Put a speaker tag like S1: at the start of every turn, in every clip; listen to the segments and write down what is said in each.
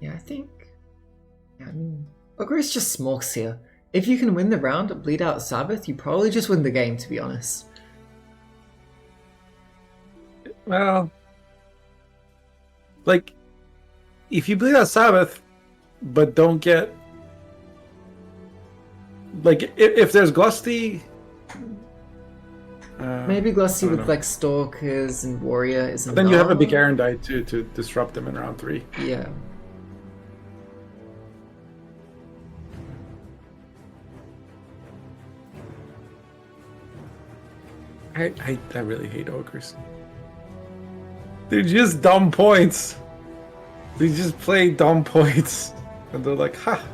S1: Yeah, I think. Yeah, I mean, Ogre's just smokes here. If you can win the round and bleed out Sabbath, you probably just win the game, to be honest.
S2: Well, like, if you bleed out Sabbath, but don't get... Like, if there's Glusty...
S1: Maybe Glusty with like Stalkers and Warrior isn't.
S2: Then you have a big Erendite to disrupt them in round 3.
S1: Yeah.
S2: I really hate ogres. They're just dumb points. They just play dumb points, and they're like, "Ha!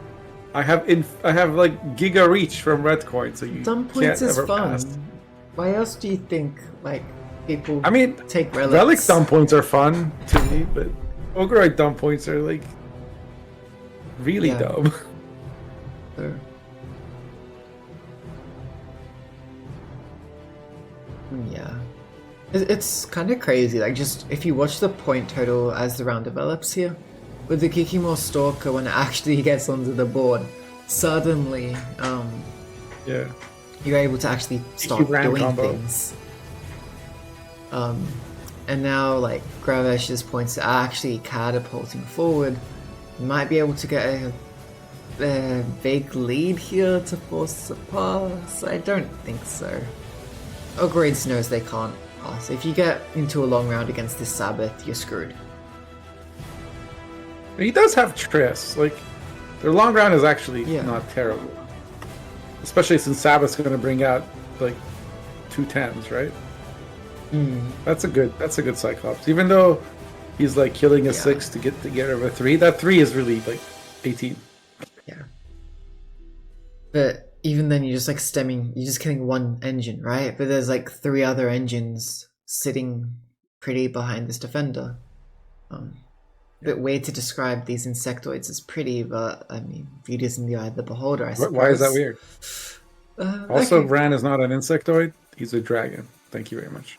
S2: I have like Giga Reach from Red Coin, so you
S1: dumb points
S2: can't
S1: is
S2: ever
S1: fun.
S2: pass."
S1: Why else do you think like people?
S2: I mean,
S1: take relics?
S2: Relics dumb points are fun to me, but Ogreite dumb points are like really dumb.
S1: Sure. Yeah. It's kind of crazy, like just if you watch the point total as the round develops here, with the Kikimore Stalker when it actually gets onto the board, suddenly,
S2: Yeah.
S1: you're able to actually start doing
S2: combo.
S1: things. And now like Gravesh's points are actually catapulting forward. You might be able to get a big lead here to force a pass. I don't think so. Ogreades knows they can't pass. If you get into a long round against this Sabbath, you're screwed.
S2: He does have Triss. Like, their long round is actually not terrible. Especially since Sabbath's going to bring out like 2 10s, right? That's a good Cyclops. Even though he's like killing a 6 to get rid of a 3, that 3 is really like 18.
S1: Yeah. But even then, you're just like you're just killing one engine, right? But there's like 3 other engines sitting pretty behind this defender. Bit weird to describe these insectoids as pretty, but I mean, beauty is in the eye of the beholder, I suppose.
S2: Why is that weird? Also,
S1: okay.
S2: Ran is not an insectoid, he's a dragon. Thank you very much.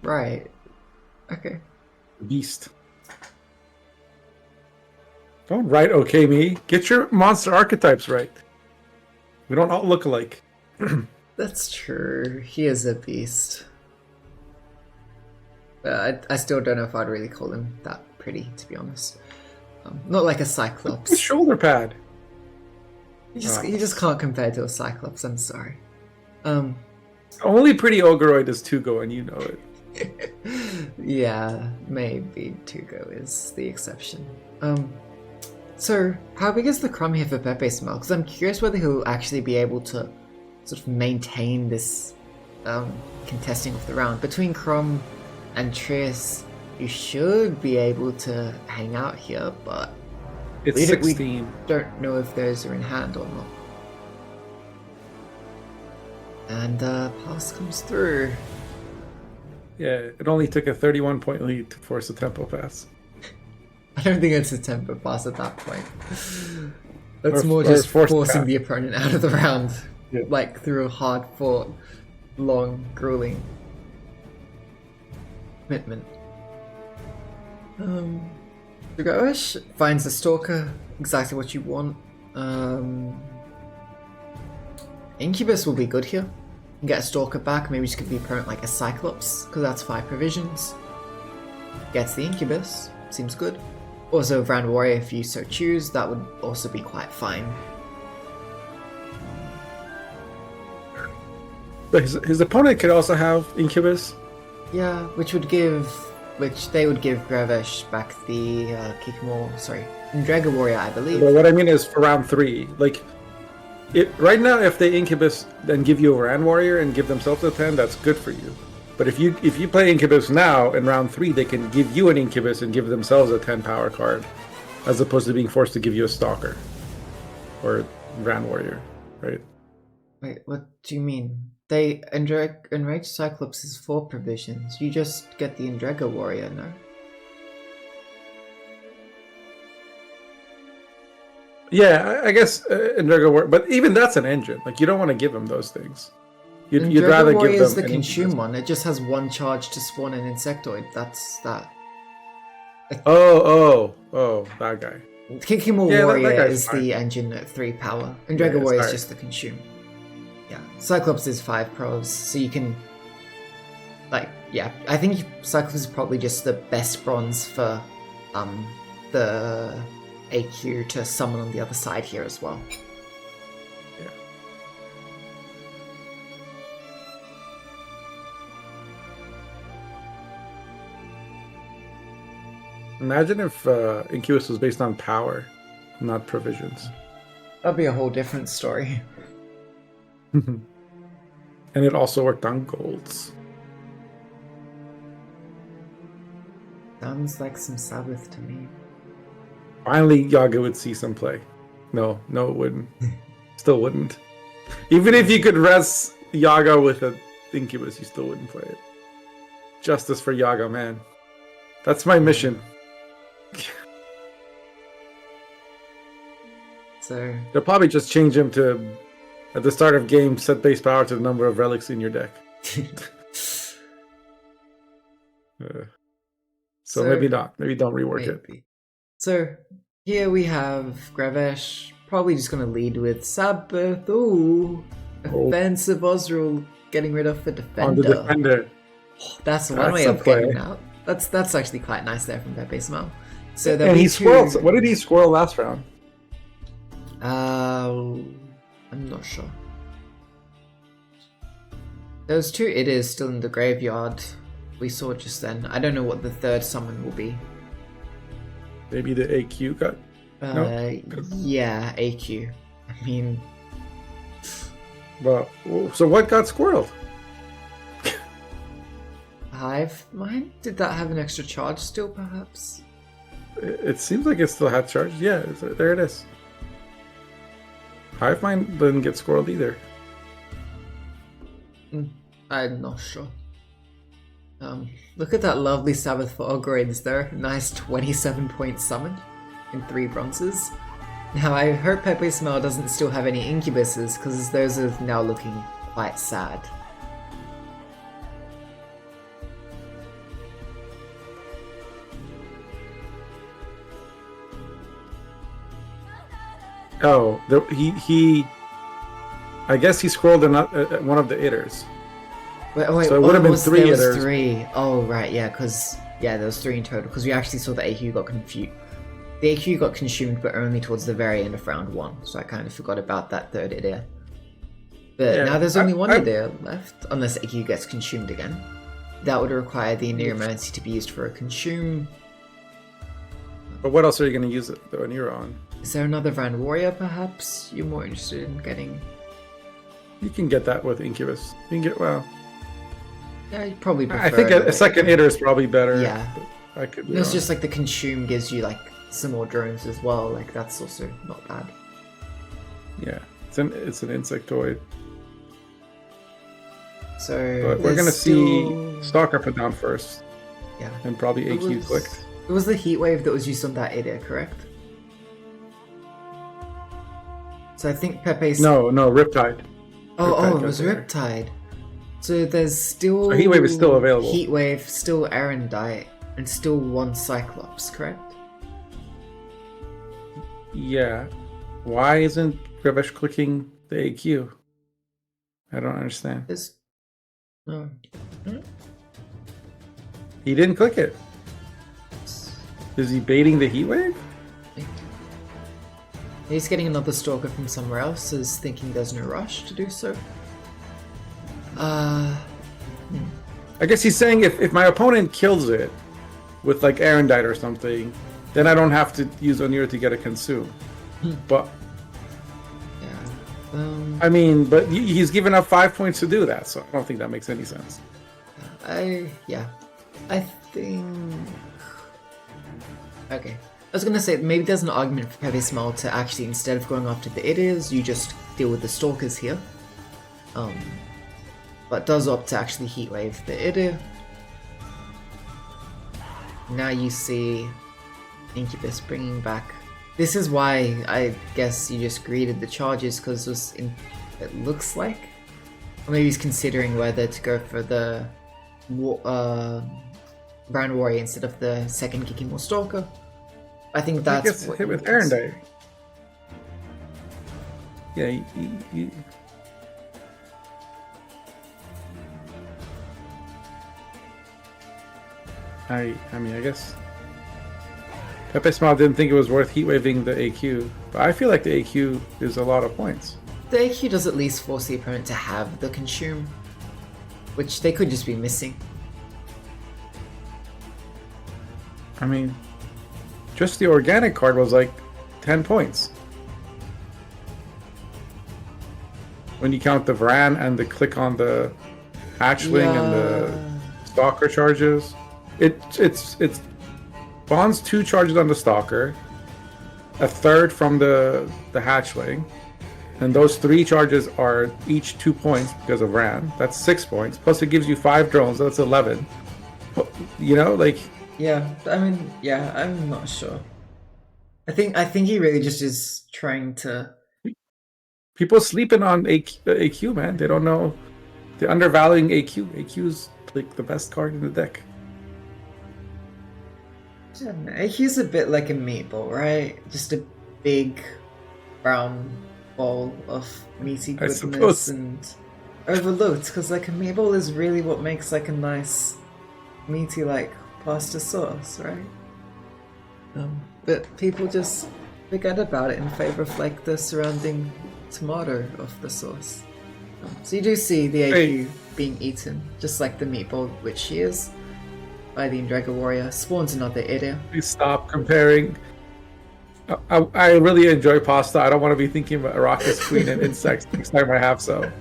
S1: Right. Okay.
S2: Beast. Don't write okay me. Get your monster archetypes right. We don't all look alike.
S1: That's true. He is a beast. I still don't know if I'd really call him that pretty, to be honest. Not like a Cyclops.
S2: His shoulder pad.
S1: You just can't compare to a Cyclops, I'm sorry.
S2: Only pretty Ogreoid is Tugo, and you know it.
S1: Yeah, maybe Tugo is the exception. So, how big is the crumb here for PepeSmile? Because I'm curious whether he'll actually be able to sort of maintain this contesting of the round. Between Crumb and Triss, you should be able to hang out here, but
S2: It's
S1: we
S2: 16.
S1: don't know if those are in hand or not. And pass comes through.
S2: Yeah, it only took a 31-point lead to force a tempo pass.
S1: I don't think it's a tempo pass at that point. That's
S2: Or-
S1: more
S2: or
S1: just
S2: forced
S1: forcing
S2: pass.
S1: the opponent out of the round.
S2: Yeah.
S1: Like through a hard fought, long, grueling commitment. Gravesh finds the Stalker, exactly what you want. Incubus will be good here. You can get a Stalker back, maybe just give the opponent like a Cyclops, because that's 5 provisions. Gets the Incubus, seems good. Also, Grand Warrior, if you so choose, that would also be quite fine.
S2: But his opponent could also have Incubus.
S1: Yeah, which they would give Gravesh back the Draga Warrior, I believe.
S2: But what I mean is for round 3, like, right now, if they Incubus then give you a Ran Warrior and give themselves a 10, that's good for you. But if you play Incubus now in round 3, they can give you an Incubus and give themselves a 10 power card, as opposed to being forced to give you a Stalker or Ran Warrior, right?
S1: Wait, what do you mean? Enraged Cyclops is 4 provisions. You just get the Draga Warrior, no?
S2: Yeah, I guess Draga Warrior, but even that's an engine. Like, you don't want to give them those things. You'd rather give
S1: is
S2: them
S1: the
S2: an
S1: consume
S2: Incubus.
S1: one. It just has 1 charge to spawn an insectoid. That's that.
S2: Oh, that guy.
S1: Kikimo
S2: Yeah, that
S1: Warrior
S2: guy's
S1: is
S2: fine.
S1: the engine at 3 power, and Dragon
S2: Yeah,
S1: Warrior is
S2: sorry.
S1: just the consume. Yeah, Cyclops is 5 pros, so you can. Like, yeah, I think Cyclops is probably just the best bronze for the AQ to summon on the other side here as well.
S2: Yeah. Imagine if Incubus was based on power, not provisions.
S1: That'd be a whole different story.
S2: And it also worked on golds.
S1: Sounds like some Sabbath to me.
S2: Finally, Yaga would see some play. No, it wouldn't. Still wouldn't. Even if you could res Yaga with an Incubus, you still wouldn't play it. Justice for Yaga, man. That's my mission.
S1: So
S2: They'll probably just change him to, at the start of game, set base power to the number of relics in your deck. So maybe not. Maybe don't rework it.
S1: maybe. So here we have Gravesh, probably just going to lead with Sabbath. Ooh, offensive Osrul, getting rid of the defender.
S2: On the defender.
S1: That's one
S2: That's
S1: way
S2: a
S1: of getting
S2: play.
S1: out. That's actually quite nice there from PepeSmile. So
S2: And he squirreled. What did he squirrel last round?
S1: I'm not sure. Those 2 Idders still in the graveyard we saw just then. I don't know what the third summon will be.
S2: Maybe the AQ got. No?
S1: Yeah, AQ. I mean,
S2: Well, so what got squirreled?
S1: Hive Mind? Did that have an extra charge still, perhaps?
S2: It seems like it still had charge. Yeah, there it is. Hive Mind didn't get squirreled either.
S1: I'm not sure. Look at that lovely Sabbath for Ogreads there. Nice 27-point summon in 3 bronzes. Now I hope PepeSmile doesn't still have any Incubuses, because those are now looking quite sad.
S2: Oh, he. I guess he scrolled one of the Idders.
S1: Wait,
S2: So it would have been 3
S1: there was
S2: Idders.
S1: 3. Oh, right, yeah, there was 3 in total, because we actually saw the AQ got confused. The AQ got consumed, but only towards the very end of round 1, so I kind of forgot about that 3rd Idea. But
S2: Yeah,
S1: now there's only 1 Idea left, unless AQ gets consumed again. That would require the Neomancy to be used for a consume.
S2: But what else are you going to use it when you're on?
S1: Is there another Van Warrior, perhaps? You're more interested in getting...
S2: You can get that with Incubus. You can get, well...
S1: Yeah, you probably prefer...
S2: I think a second Idder is probably better.
S1: Yeah.
S2: I could be
S1: It's
S2: wrong.
S1: just like the consume gives you like some more drones as well, like that's also not bad.
S2: Yeah, it's an insectoid.
S1: So
S2: But we're going to
S1: there's still...
S2: see Stalker put down first.
S1: Yeah.
S2: And probably
S1: It
S2: AQ
S1: was-
S2: clicked.
S1: It was the heat wave that was used on that Idea, correct? So I think Pepe's...
S2: No, Riptide.
S1: Oh,
S2: Riptide
S1: it was
S2: got there.
S1: Riptide. So there's still...
S2: So Heatwave is still available.
S1: Heatwave, still Arendite, and still 1 Cyclops, correct?
S2: Yeah. Why isn't Gravesh clicking the AQ? I don't understand.
S1: There's... No.
S2: He didn't click it. Is he baiting the Heatwave?
S1: He's getting another Stalker from somewhere else, is thinking there's no rush to do so.
S2: I guess he's saying if my opponent kills it with like Arendite or something, then I don't have to use Onir to get a consume. But
S1: Yeah.
S2: I mean, but he's given up 5 points to do that, so I don't think that makes any sense.
S1: I think... Okay. I was gonna say, maybe there's an argument for PepeSmile to actually, instead of going after the Idiots, you just deal with the Stalkers here. But does opt to actually Heatwave the Idiot. Now you see Incubus bringing back... This is why I guess you just greeted the charges, because it looks like... Or maybe he's considering whether to go for the Brown Warrior instead of the second Kikimor Stalker. I think
S2: He
S1: that's
S2: gets
S1: what
S2: hit
S1: you
S2: with
S1: can see.
S2: Erendite. Yeah, I mean, I guess PepeSmile didn't think it was worth heat waving the AQ, but I feel like the AQ is a lot of points.
S1: The AQ does at least force the opponent to have the consume, which they could just be missing.
S2: I mean, just the organic card was like 10 points. When you count the Vran and the click on the hatchling and the stalker charges, it's bonds 2 charges on the stalker, a third from the hatchling, and those 3 charges are each 2 points because of Vran. That's 6 points. Plus it gives you 5 drones. That's 11. You know, like.
S1: Yeah, I mean, yeah, I'm not sure. I think he really just is trying to.
S2: People sleeping on AQ, man. They don't know. They're undervaluing AQ. AQ's like the best card in the deck.
S1: I don't know, he's a bit like a meatball, right? Just a big brown ball of meaty goodness and overlooked. Because like a meatball is really what makes like a nice meaty like pasta sauce, right? But people just forget about it in favor of like the surrounding tomato of the sauce. So you do see the AQ being eaten, just like the meatball, which she is, by the Indraga Warrior. Spawns another idiot.
S2: Please stop comparing. I really enjoy pasta. I don't want to be thinking about Arrakis Queen and insects next time I have some.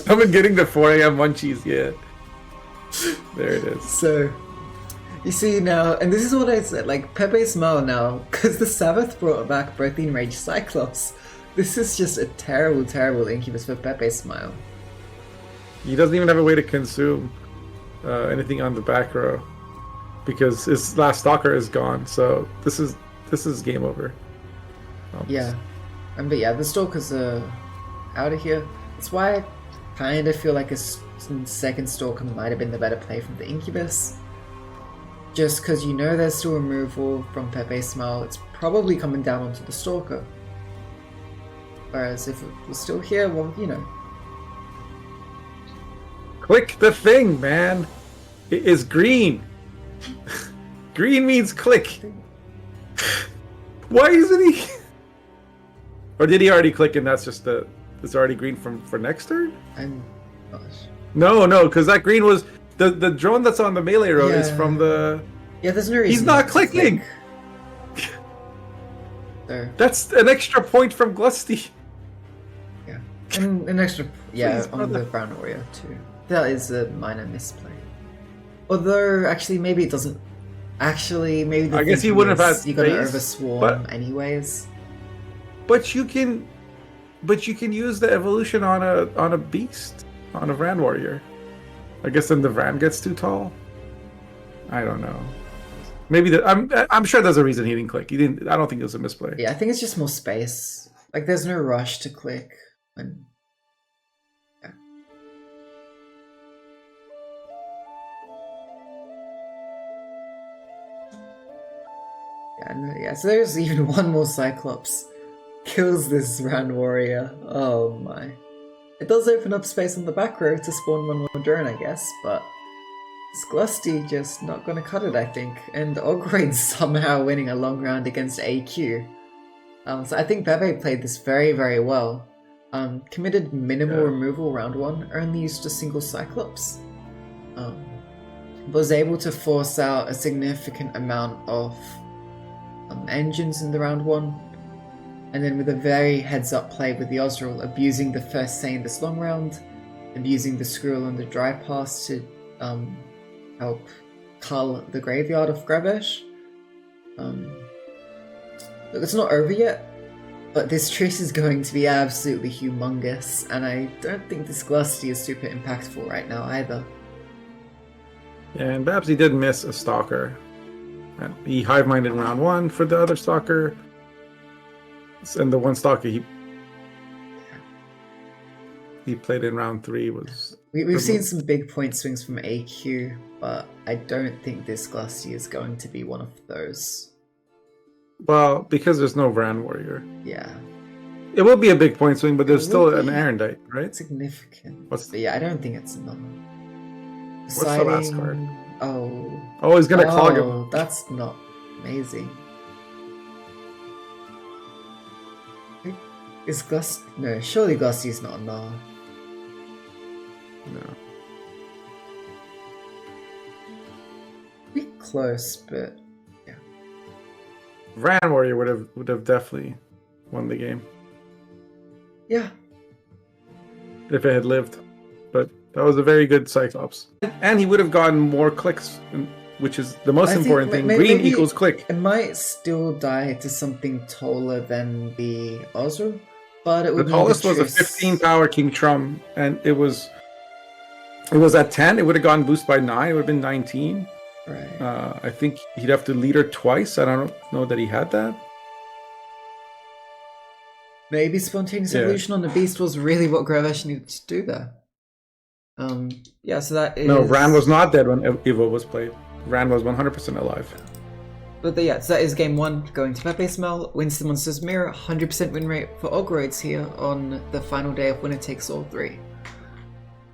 S2: I've been getting the 4 a.m. munchies, yeah. There it is.
S1: So, you see now, and this is what I said, like, PepeSmile now, because the Sabbath brought back both the Enraged Cyclops. This is just a terrible, terrible incubus for PepeSmile.
S2: He doesn't even have a way to consume anything on the back row because his last stalker is gone. So this is game over. Almost.
S1: Yeah, but yeah, the stalkers are out of here. That's why I kind of feel like a second stalker might have been the better play from the incubus. Just because you know there's still removal from PepeSmile, it's probably coming down onto the stalker. Whereas if it was still here, well, you know.
S2: Click the thing, man. It is green. Green means click. Why isn't he? Or did he already click and that's just it's already green for next turn?
S1: I'm gosh.
S2: No, because that green was the drone that's on the melee row is from the.
S1: Yeah, there's no reason.
S2: He's not clicking.
S1: There.
S2: That's an extra point from Glusty.
S1: Yeah, and an extra
S2: Please,
S1: on
S2: brother.
S1: the Brown Warrior too. That is a minor misplay. Although, actually, maybe it doesn't. Actually, maybe the
S2: I guess he
S1: thinking
S2: wouldn't have
S1: is
S2: had
S1: you're gonna
S2: space,
S1: overswarm anyways.
S2: But you can use the evolution on a beast, on a Vran warrior. I guess then the Vran gets too tall. I don't know. Maybe I'm sure there's a reason he didn't click. He didn't. I don't think it was a misplay.
S1: Yeah, I think it's just more space. Like, there's no rush to click. And yeah. Yeah, no, yeah. So there's even one more Cyclops. Kills this Ran Warrior. Oh my. It does open up space on the back row to spawn one more drone, I guess, but it's Glusty just not gonna cut it, I think. And Ograde's somehow winning a long round against AQ. So I think Pepe played this very, very well. Committed minimal removal round 1, only used a single Cyclops. Was able to force out a significant amount of engines in the round 1. And then with a very heads-up play with the Ozreal, abusing the first Saiyan this long round, abusing the Squirrel on the Drive Pass to help cull the graveyard of Gravesh. Look, it's not over yet, but this Triss is going to be absolutely humongous, and I don't think this Glusty is super impactful right now either.
S2: Yeah, and Babsy did miss a Stalker. And he hive-minded round 1 for the other Stalker. And the one Stalker, he he played in round 3 was...
S1: We've seen some big point swings from AQ, but I don't think this Glusty is going to be one of those.
S2: Well, because there's no Vran Warrior.
S1: Yeah.
S2: It will be a big point swing, but there's
S1: It
S2: still
S1: will
S2: an
S1: be.
S2: Erendite, right?
S1: Significant.
S2: What's-
S1: But yeah, I don't think it's enough.
S2: What's the last card?
S1: Oh.
S2: Oh, he's gonna clog him.
S1: Oh, that's not amazing. Is Glust... No, surely Glusty's not a Gnar.
S2: No.
S1: Be close, but yeah.
S2: Vran Warrior would have definitely won the game
S1: Yeah.
S2: if it had lived. But that was a very good Cyclops. And he would have gotten more clicks, which is the most
S1: I think
S2: important thing.
S1: maybe
S2: Green equals click.
S1: It might still die to something taller than the Ozra, but it
S2: The
S1: would be
S2: tallest was a
S1: Triss.
S2: 15 power King Trum, and it was at 10. It would have gone boost by 9. It would have been 19.
S1: Right.
S2: I think he'd have to leader twice. I don't know that he had that.
S1: Maybe spontaneous
S2: Yeah.
S1: evolution on the beast was really what Gravesh needed to do there. Yeah, so that is...
S2: No, Vran was not dead when Evo was played. Vran was 100% alive.
S1: But yeah, so that is game 1 going to PepeSmile. Wins the Monsters Mirror, 100% win rate for Ogroids here on the final day of Winner Takes All 3.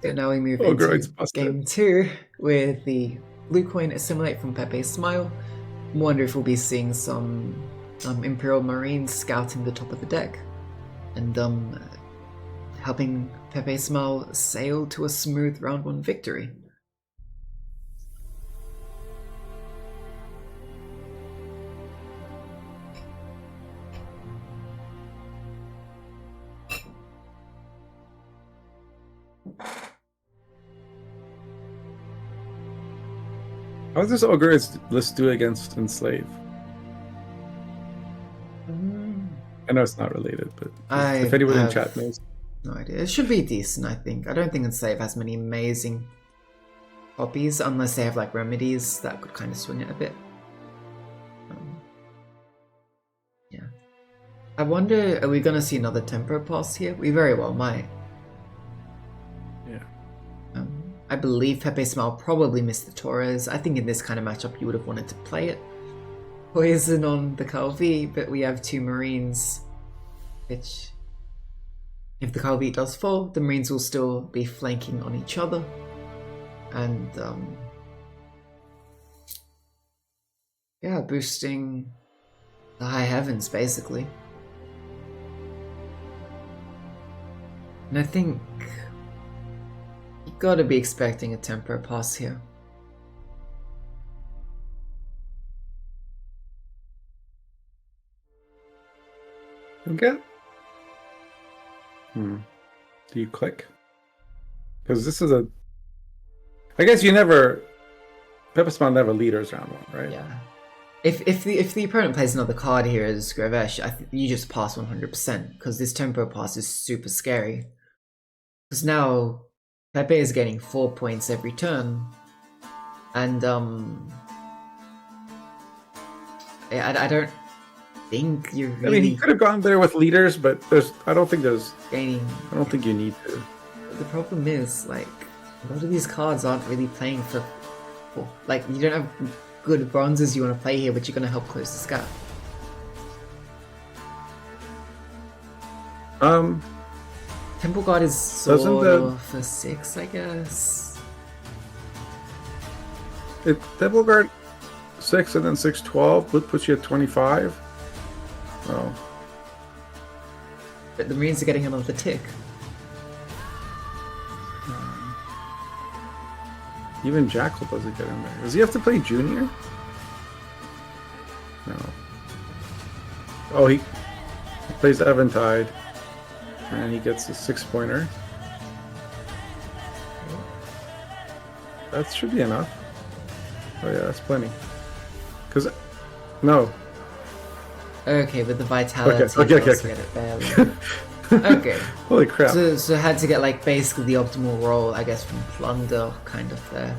S1: So now we move
S2: Ogroids
S1: into
S2: busted.
S1: game 2 with the blue coin assimilate from PepeSmile. Wonder if we'll be seeing some Imperial Marines scouting the top of the deck and helping PepeSmile sail to a smooth round 1 victory.
S2: How does this Ogre's list do against Enslave? I know it's not related, but if anyone in chat knows.
S1: No idea. It should be decent, I think. I don't think Enslave has many amazing copies, unless they have like remedies that could kind of swing it a bit. Yeah. I wonder, are we going to see another tempo pass here? We very well might.
S2: Yeah.
S1: I believe PepeSmile probably missed the Torres. I think in this kind of matchup you would have wanted to play it. Poison on the Calvi, but we have 2 Marines, which, if the Calvi does fall, the Marines will still be flanking on each other. And, yeah, boosting the high heavens, basically. And I think you gotta be expecting a tempo pass here.
S2: Okay. Do you click? Because this is a... I guess you never... PepeSmile never leaders round 1, right?
S1: Yeah. If the opponent plays another card here as Gravesh, you just pass 100%, because this tempo pass is super scary. Because now Pepe is getting 4 points every turn, and I don't think you're really...
S2: I mean, he could have gone there with leaders, but I don't think you need to.
S1: The problem is, like, a lot of these cards aren't really playing for like, you don't have good bronzes you want to play here, but you're going to help close this gap. Temple Guard is sort of for 6, I guess.
S2: Temple Guard 6 and then 6, 12 would put you at 25. Oh.
S1: But the Marines are getting another tick.
S2: Even Jackal doesn't get in there. Does he have to play Junior? No. Oh, he plays Eventide. And he gets a 6-pointer. That should be enough. Oh yeah, that's plenty. Because... No.
S1: Okay, but the Vitality
S2: Okay.
S1: get it barely. Okay.
S2: Holy crap.
S1: So had to get, like, basically the optimal roll, I guess, from Plunder, kind of there.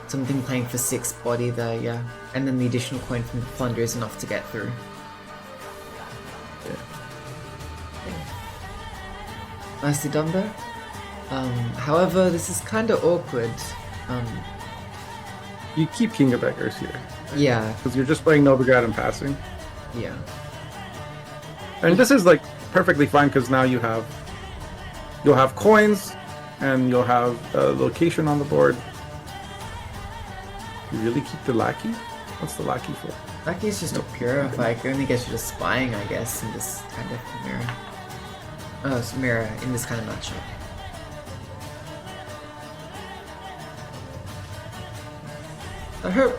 S1: Something playing for 6 body there, yeah. And then the additional coin from the Plunder is enough to get through.
S2: Yeah.
S1: Nicely done there. However, this is kind of awkward.
S2: You keep King of Beggars here.
S1: Yeah,
S2: Because you're just playing Novigrad and passing.
S1: yeah.
S2: And this is like perfectly fine because now you'll have coins and you'll have a location on the board. You really keep the lackey? What's the lackey for?
S1: Lackey's just not pure. Like, only gets you to spying, I guess, in this kind of mirror. Oh, it's mirror in this kind of matchup.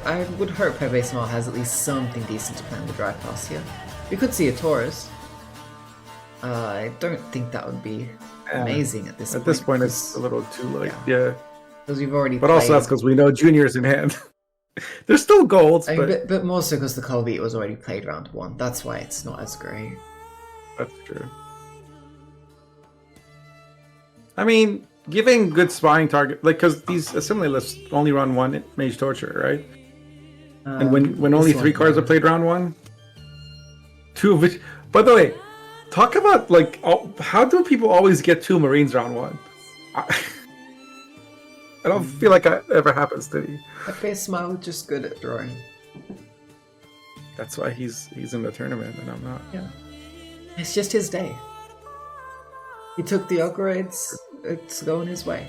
S1: I would hope PepeSmile has at least something decent to play on the drive pass here. We could see a Taurus. I don't think that would be amazing at this point.
S2: At this point, it's a little too late. Yeah.
S1: Because we've already
S2: But
S1: played...
S2: also that's because we know Junior's in hand. There's still golds,
S1: but more so because the Colby was already played round 1. That's why it's not as great.
S2: That's true. I mean, giving good spying target, like, because these assembly lists only run 1 Mage Torture, right? And when only 3 cards are played round 1, 2 of which... By the way, talk about, like, how do people always get 2 Marines round 1? I don't feel like that ever happens to me.
S1: PepeSmile just good at drawing.
S2: That's why he's in the tournament and I'm not.
S1: Yeah. It's just his day. He took the upgrades, it's going his way.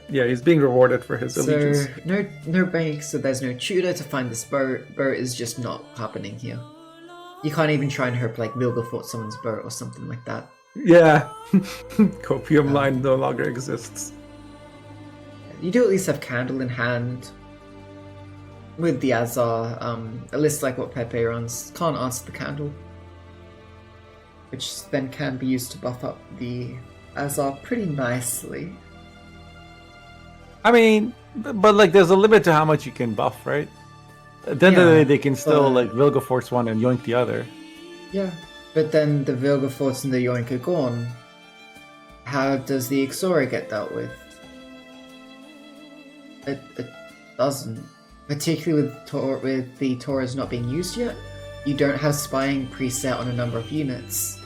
S2: Yeah, he's being rewarded for his allegiance.
S1: So, no bank, so there's no tutor to find this boat. Boat is just not happening here. You can't even try and hope like Vilgefortz someone's boat or something like that.
S2: Yeah. Copium line no longer exists.
S1: You do at least have Candle in hand. With the Azar, a list like what Pepe runs can't answer the Candle. Which then can be used to buff up the Azar pretty nicely.
S2: I mean, but like there's a limit to how much you can buff, right? At the end of the day, they can still like Vilgefortz one and yoink the other.
S1: Yeah, but then the Vilgefortz and the yoink are gone. How does the Ixora get dealt with? It doesn't. Particularly with the Taurus not being used yet, you don't have spying preset on a number of units.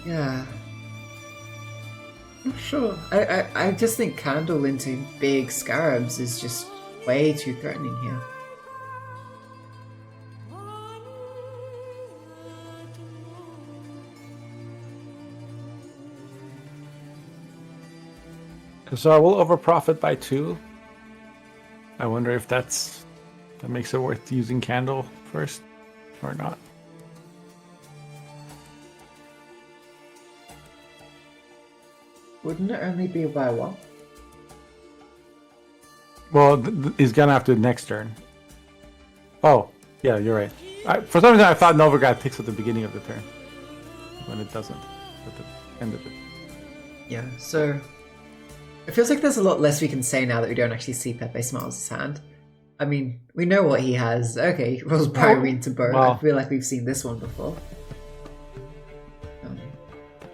S1: Yeah. I'm sure. I just think Candle into big Scarabs is just way too threatening here.
S2: So I will overprofit by 2. I wonder if that makes it worth using Candle first or not.
S1: Wouldn't it only be by 1?
S2: Well, he's gonna have to next turn. Oh, yeah, you're right. For some reason, I thought Novigrad takes at the beginning of the turn, when it doesn't at the end of it.
S1: Yeah, so it feels like there's a lot less we can say now that we don't actually see PepeSmile's hand. I mean, we know what he has. Okay, he rolls Bribery into Bow.
S2: Well,
S1: I feel like we've seen this one before.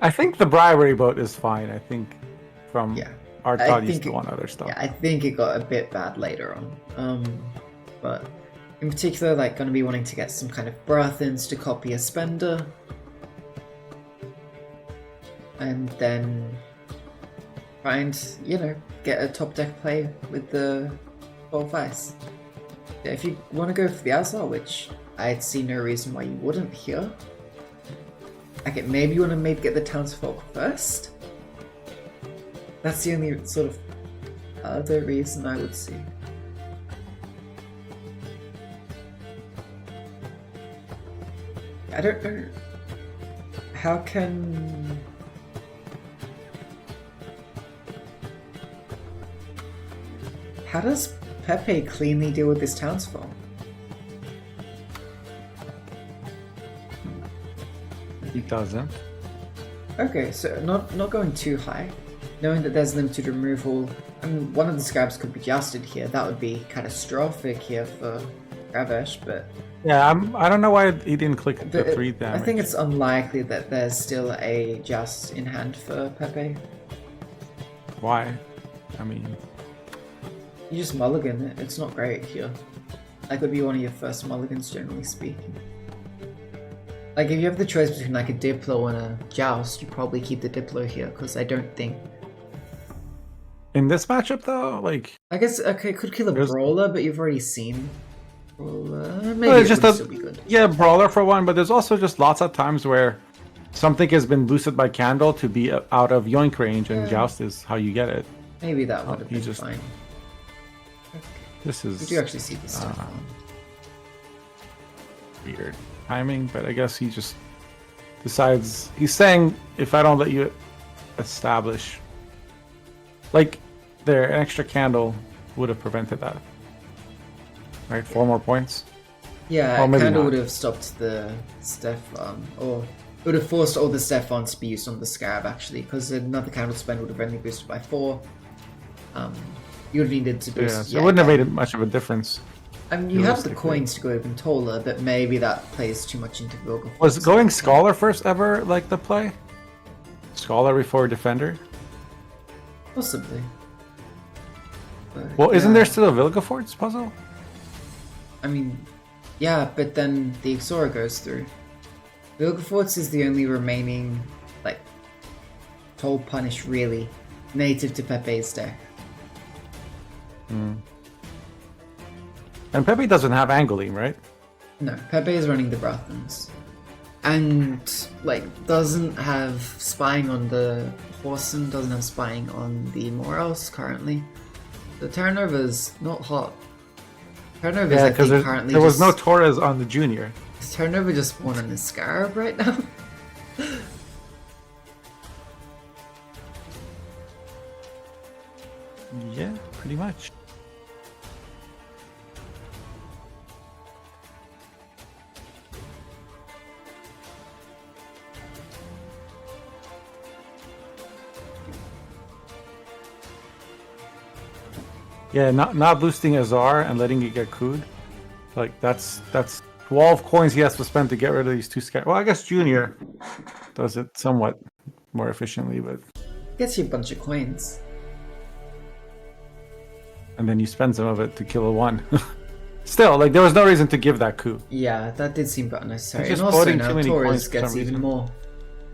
S2: I think the Bribery boat is fine. I think from our
S1: I
S2: thought
S1: think
S2: used to want other stuff.
S1: Yeah, I think it got a bit bad later on. But in particular, like, going to be wanting to get some kind of Brathins to copy a Spender. And then try and, get a top deck play with the 12 Ice. Yeah, if you want to go for the Azar, which I'd see no reason why you wouldn't here. Okay, maybe you want to get the Townsfolk first? That's the only sort of other reason I would see. I don't know. How can... How does Pepe cleanly deal with this Townsfolk?
S2: He doesn't.
S1: Okay, so not going too high. Knowing that there's limited removal, I mean, one of the Scabs could be jousted here. That would be catastrophic here for Gravesh, but...
S2: Yeah, I don't know why he didn't click the 3 damage.
S1: I think it's unlikely that there's still a joust in hand for Pepe.
S2: Why? I mean...
S1: You just mulligan it. It's not great here. That could be one of your first mulligans, generally speaking. Like, if you have the choice between like a Diplo and a Joust, you probably keep the Diplo here, because I don't think...
S2: In this matchup, though, like...
S1: I guess, okay, could kill a Brawler, but you've already seen Brawler. Maybe
S2: well,
S1: it would still be good.
S2: Yeah, Brawler for one, but there's also just lots of times where something has been boosted by Candle to be out of Yoink range, and Joust is how you get it.
S1: Maybe that would have been fine.
S2: This is...
S1: Did you actually see the stuff on?
S2: Weird timing, but I guess he just decides... He's saying, if I don't let you establish... Like, there, an extra Candle would have prevented that. Right, 4 more points?
S1: Yeah, Candle would have stopped the Stefan, or it would have forced all the Stefans to be used on the Scarab, actually, because another Candle spend would have only boosted by 4. You would have needed to boost...
S2: Yeah, so it wouldn't have made much of a difference.
S1: I mean, you have the coins to go even taller, but maybe that plays too much into Vilgafort's.
S2: Was going Scholar first ever, like, the play? Scholar before Defender?
S1: Possibly. But,
S2: well, isn't there still a Vilgafort's puzzle?
S1: I mean, yeah, but then the Ixora goes through. Vilgafort's is the only remaining, like, Toll Punish, really, native to Pepe's deck.
S2: And Pepe doesn't have Angling, right?
S1: No, Pepe is running the Brathans. And, like, doesn't have Spying on the Horson, doesn't have Spying on the Morels currently. The Terra Nova's not hot. Terra Nova's, I think, currently
S2: there was no Torres on the Junior.
S1: Is Terra Nova just one on the Scarab right now?
S2: Yeah, pretty much. Yeah, not boosting Azar and letting it get cooed. Like, that's 12 coins he has to spend to get rid of these 2 scars. Well, I guess Junior does it somewhat more efficiently, but...
S1: Gets you a bunch of coins.
S2: And then you spend some of it to kill a 1. Still, like, there was no reason to give that coup.
S1: Yeah, that did seem unnecessary.
S2: Just
S1: and also now
S2: too many
S1: Taurus gets even
S2: reason.
S1: more.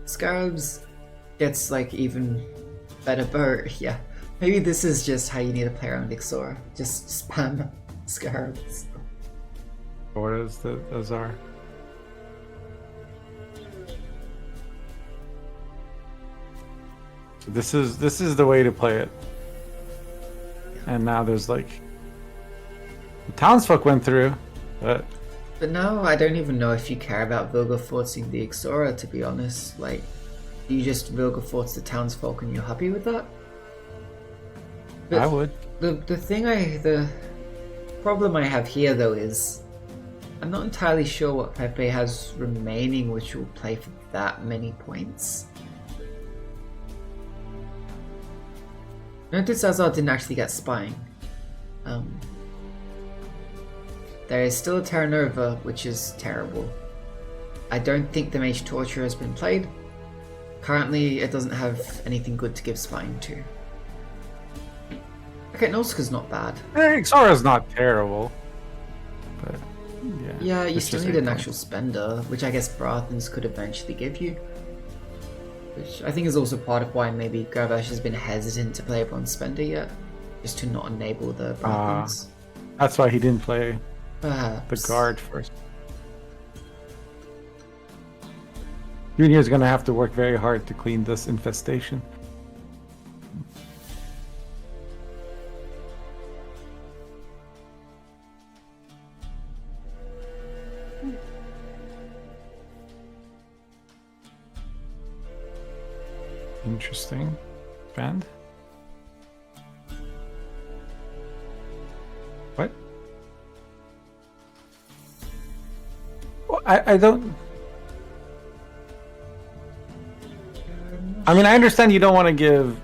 S1: Scarabs gets, like, even better bird. Yeah. Maybe this is just how you need to play around Ixora. Just spam Scarabs.
S2: Or is the Azar? So this is the way to play it. And now there's like the townsfolk went through, but
S1: now I don't even know if you care about Vilgafortzing the Ixora, to be honest. Like, do you just Vilgafortz the townsfolk and you're happy with that? But
S2: I would.
S1: The problem I have here though is I'm not entirely sure what Pepe has remaining which will play for that many points. Notice Azar didn't actually get Spying. There is still a Terra Nova, which is terrible. I don't think the Mage Torture has been played. Currently, it doesn't have anything good to give Spying to. Okay, Nausicaa's not bad.
S2: Xora's not terrible. But
S1: yeah, you still need an actual spender, which I guess Brathans could eventually give you. Which I think is also part of why maybe Gravesh has been hesitant to play a bronze spender yet. Just to not enable the Brathans.
S2: That's why he didn't play
S1: Perhaps.
S2: the guard first. Junior's gonna have to work very hard to clean this infestation. Interesting. Band? What? Well, I don't... I mean, I understand you don't want to give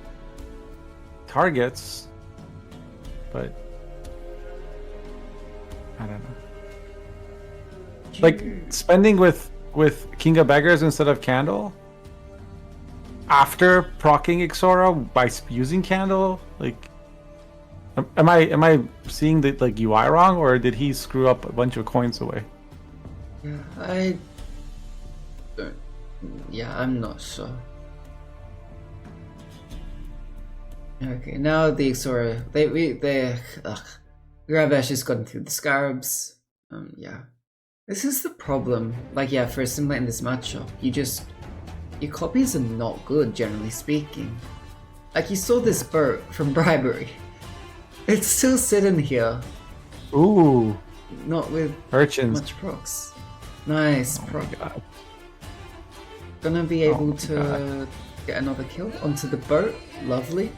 S2: targets, but I don't know. Like, spending with King of Beggars instead of Candle? After proccing Ixora by using Candle? Like, am I seeing the like UI wrong, or did he screw up a bunch of coins away?
S1: Yeah, Yeah, I'm not sure. Okay, now the Exora, Gravesh has gotten through the scarabs. Yeah. This is the problem. Like, yeah, for assimilating this matchup, your copies are not good, generally speaking. Like, you saw this bird from Bribery. It's still sitting here.
S2: Ooh.
S1: Not with
S2: Urchins.
S1: much procs. Nice proc.
S2: God.
S1: Gonna be able to get another kill onto the boat. Lovely.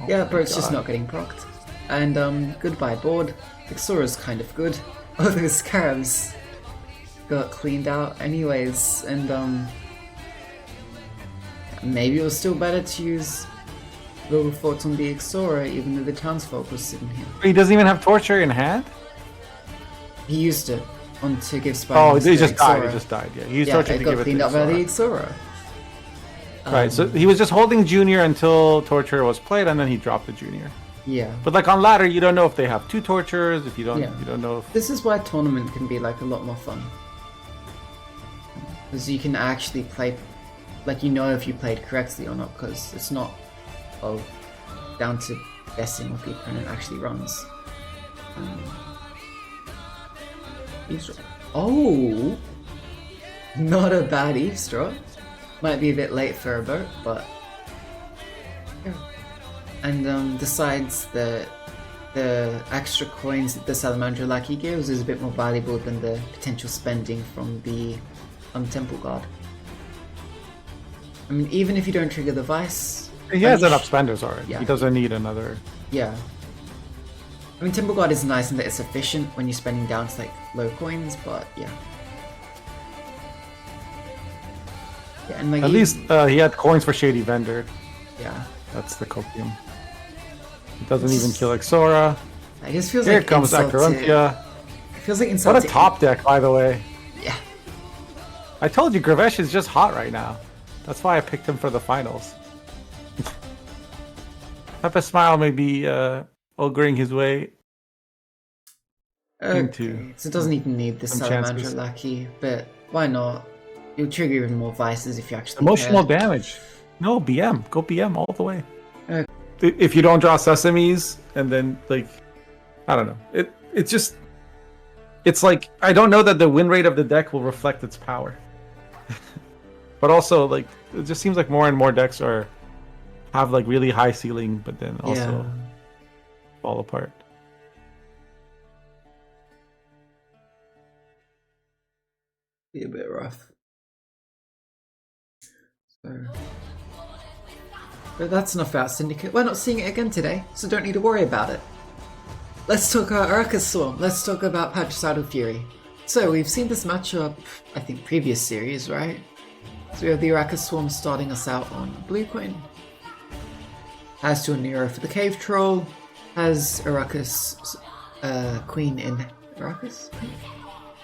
S1: Yeah, boat's just not getting procced. And goodbye board. Exora's kind of good. Oh, those scarabs got cleaned out anyways, and maybe it was still better to use Little Thoughts on the Exora even though the townsfolk was sitting here.
S2: He doesn't even have torture in hand?
S1: He used it on to give Spy.
S2: Oh, he just died. He just died. Yeah, he used torture
S1: it
S2: to
S1: got
S2: give it to
S1: cleaned up by the
S2: Exora.
S1: Exora.
S2: Right, so he was just holding Junior until Torture was played, and then he dropped the Junior.
S1: Yeah.
S2: But like on ladder, you don't know if they have 2 Tortures. If you don't, you don't know if.
S1: This is why tournament can be like a lot more fun, because you can actually play, like you know if you played correctly or not, because it's not down to guessing what the opponent actually runs. Eavesdrop. Oh, not a bad eavesdrop. Might be a bit late for a boat, but yeah. And decides that the extra coins that the Salamander Lackey gives is a bit more valuable than the potential spending from the Temple Guard. I mean, even if you don't trigger the Vice,
S2: He has enough spenders already.
S1: Yeah.
S2: He doesn't need another.
S1: Yeah. I mean, Temple Guard is nice in that it's efficient when you're spending down to like low coins, but yeah. Yeah, and like
S2: At least he had coins for Shady Vendor.
S1: Yeah.
S2: That's the copium. It doesn't even kill Exora.
S1: It just feels
S2: Here
S1: like
S2: comes Acherontia.
S1: It feels like insult.
S2: What a top deck, by the way.
S1: Yeah.
S2: I told you, Gravesh is just hot right now. That's why I picked him for the finals. PepeSmile may be ogring his way into.
S1: So it doesn't even need the Salamander
S2: chances.
S1: Lackey, but why not? You'll trigger even more vices if you actually
S2: Emotional
S1: care.
S2: damage. No, BM. Go BM all the way.
S1: Okay.
S2: If you don't draw sesames, and then, like, I don't know. It's just... It's like, I don't know that the win rate of the deck will reflect its power. But also, like, it just seems like more and more decks have, like, really high ceiling, but then also fall apart.
S1: Be a bit rough. So... But that's enough about Syndicate. We're not seeing it again today, so don't need to worry about it. Let's talk about Arcus Swarm. Let's talk about Patricidal Fury. So we've seen this matchup, I think, previous series, right? So we have the Arcus Swarm starting us out on Blue Queen. Has to Nero for the Cave Troll. Has Arcus Queen in Arcus?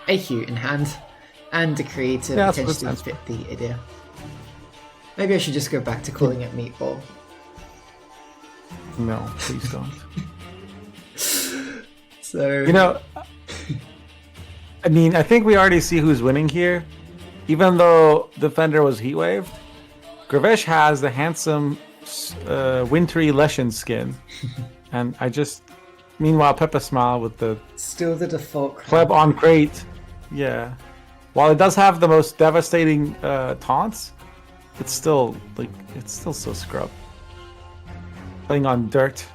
S1: AQ in hand. And a creator potentially fit the idea. Maybe I should just go back to calling it Meatball.
S2: No, please don't.
S1: So...
S2: You know, I mean, I think we already see who's winning here. Even though Defender was heat waved, Gravesh has the handsome wintry Leshen skin. And I just... Meanwhile, PepeSmile with the...
S1: Still the default
S2: pleb on crate. Yeah. While it does have the most devastating taunts, it's still, like, it's still so scrub. Playing on dirt.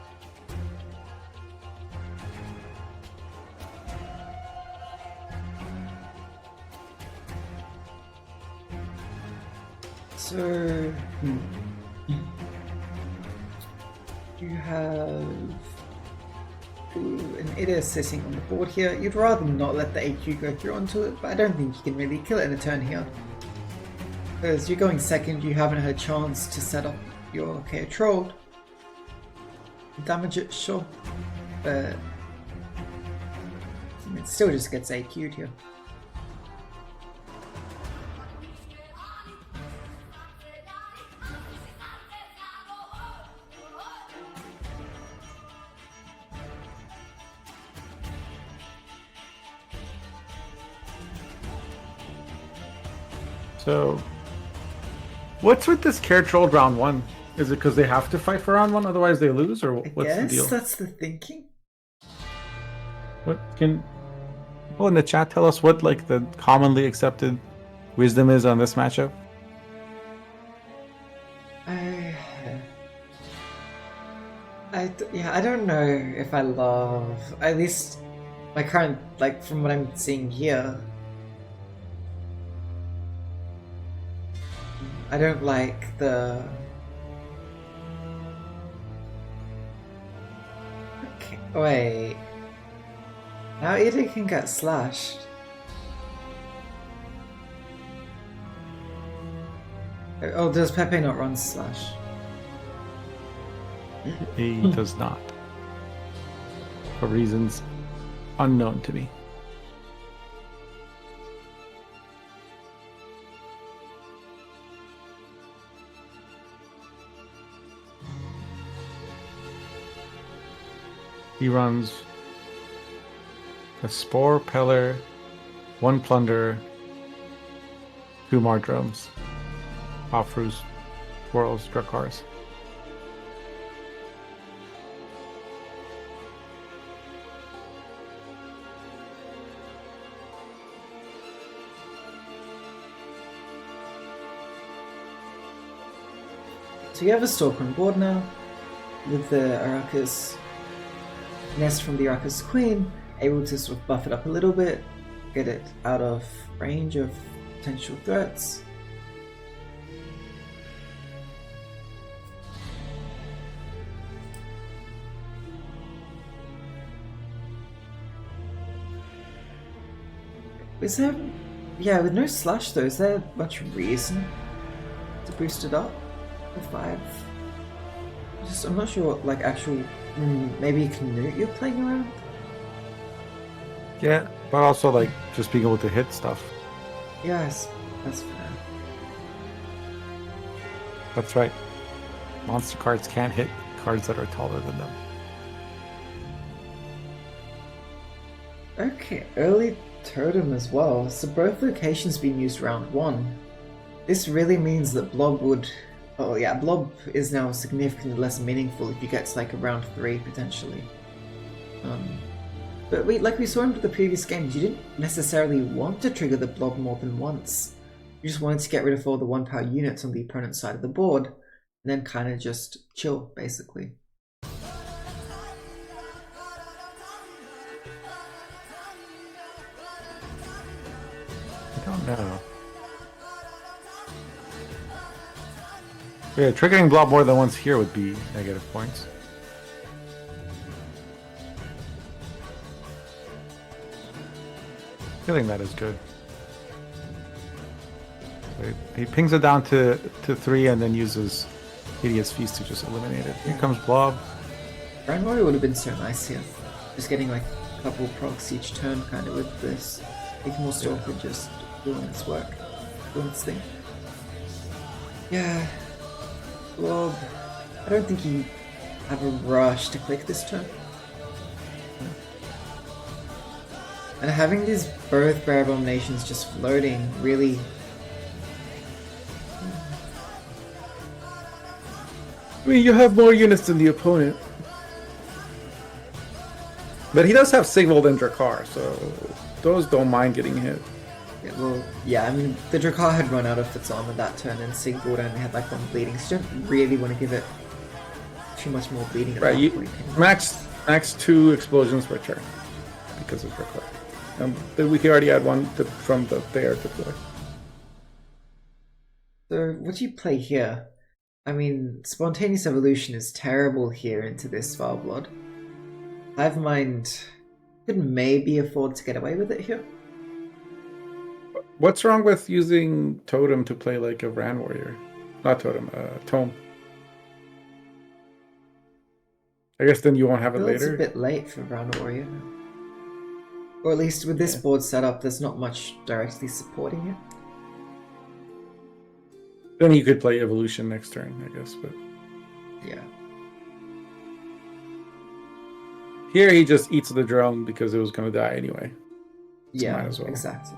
S1: So... You have... an Ida sitting on the board here. You'd rather not let the AQ go through onto it, but I don't think you can really kill it in a turn here. Because you're going second, you haven't had a chance to set up your KO Troll. Damage it, sure. But it still just gets AQ'd here.
S2: So, what's with this care troll round 1? Is it because they have to fight for round 1, otherwise they lose, or what's the deal?
S1: That's the thinking.
S2: What can people in the chat tell us what like the commonly accepted wisdom is on this matchup?
S1: I don't know if I love, at least my current, like from what I'm seeing here, I don't like the... Okay, wait. Now Ida can get slashed. Oh, does Pepe not run slash?
S2: He does not. For reasons unknown to me. He runs a Spore Peller, 1 Plunder, 2 Mardrums, Offroos, Swirls, Drakars.
S1: So you have a Stalker on board now, with the Araka's Nest from the Araka's Queen, able to sort of buff it up a little bit, get it out of range of potential threats. Is there... yeah, with no slash though, is there much reason to boost it up? 5. I'm not sure what, like, actual... maybe Canute you're playing around?
S2: Yeah, but also, like, just being able to hit stuff.
S1: Yes, that's fair.
S2: That's right. Monster cards can't hit cards that are taller than them.
S1: Okay, early totem as well. So both locations being used round 1. This really means that Blob would... oh yeah, Blob is now significantly less meaningful if you get to like a round 3 potentially. But like we saw in the previous games, you didn't necessarily want to trigger the Blob more than once. You just wanted to get rid of all the 1 power units on the opponent's side of the board, and then kind of just chill, basically.
S2: I don't know. Yeah, triggering Blob more than once here would be negative points. Feeling that is good. He pings it down to 3 and then uses Hideous Feast to just eliminate it. Here comes Blob.
S1: Grand Warrior would have been so nice here. Just getting like a couple procs each turn kind of with this. Make more Stalker just doing its work. Doing its thing. Yeah. Blob. I don't think you have a rush to click this turn. And having these both Bear Abominations just floating really...
S2: I mean, you have more units than the opponent. But he does have Sigvald and Drakkar, so those don't mind getting hit.
S1: Yeah, well, yeah, I mean, the Drakkar had run out of its armor that turn, and Sigvald only had like 1 bleeding, so you don't really want to give it too much more bleeding at
S2: right,
S1: that point.
S2: Max 2 explosions per turn because of Drakkar. We already had one from the air deploy.
S1: So, what do you play here? I mean, Spontaneous Evolution is terrible here into this Vile Blood. Hive Mind could maybe afford to get away with it here.
S2: What's wrong with using Totem to play like a Ran Warrior? Not Totem, Tome. I guess then you won't have it later.
S1: It's a bit late for Ran Warrior. Or at least with this board setup, there's not much directly supporting it.
S2: Then you could play Evolution next turn, I guess, but...
S1: yeah.
S2: Here he just eats the drone because it was going to die anyway. So
S1: yeah,
S2: might as well.
S1: Exactly.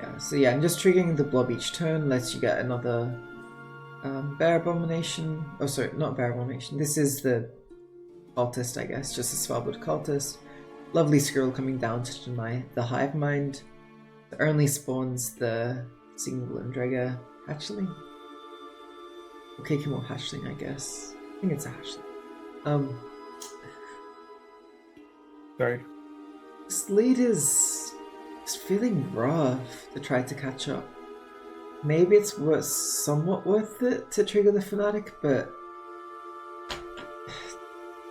S1: Yeah, so yeah, and just triggering the blob each turn lets you get another bear abomination. Oh, sorry, not bear abomination. This is the cultist, I guess, just a Svalbard cultist. Lovely squirrel coming down to deny the hive mind. It only spawns the single and Drega hatchling. Okay, come on, hatchling, I guess. I think it's a hatchling.
S2: Sorry.
S1: This lead is feeling rough to try to catch up. Maybe it's somewhat worth it to trigger the fanatic, but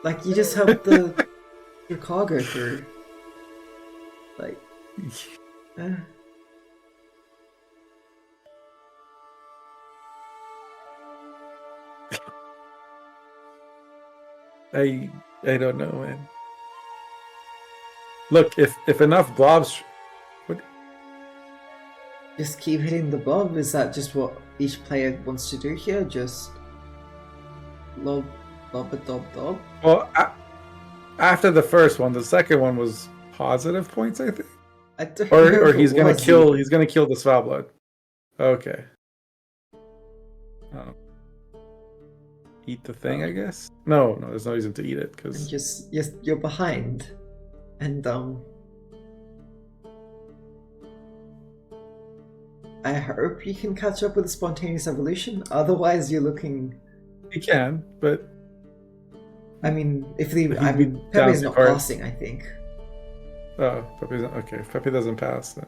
S1: like you just help your cargo through. Like,
S2: I don't know, man. Look, if enough blobs, what?
S1: Just keep hitting the blob. Is that just what each player wants to do here? Just lob, lob, dob, dob.
S2: Well, after the first one, the second one was positive points, I think.
S1: I don't
S2: Or he's gonna kill.
S1: He?
S2: He's gonna kill the Svalbard. Okay. Oh. Eat the thing, I guess. No, there's no reason to eat it because
S1: You're behind, and I hope you can catch up with the spontaneous evolution. Otherwise, you're looking.
S2: you can, but
S1: I mean, Pepe's not
S2: hard.
S1: passing. I think.
S2: Oh, Pepe's not, okay. If Pepe doesn't pass, then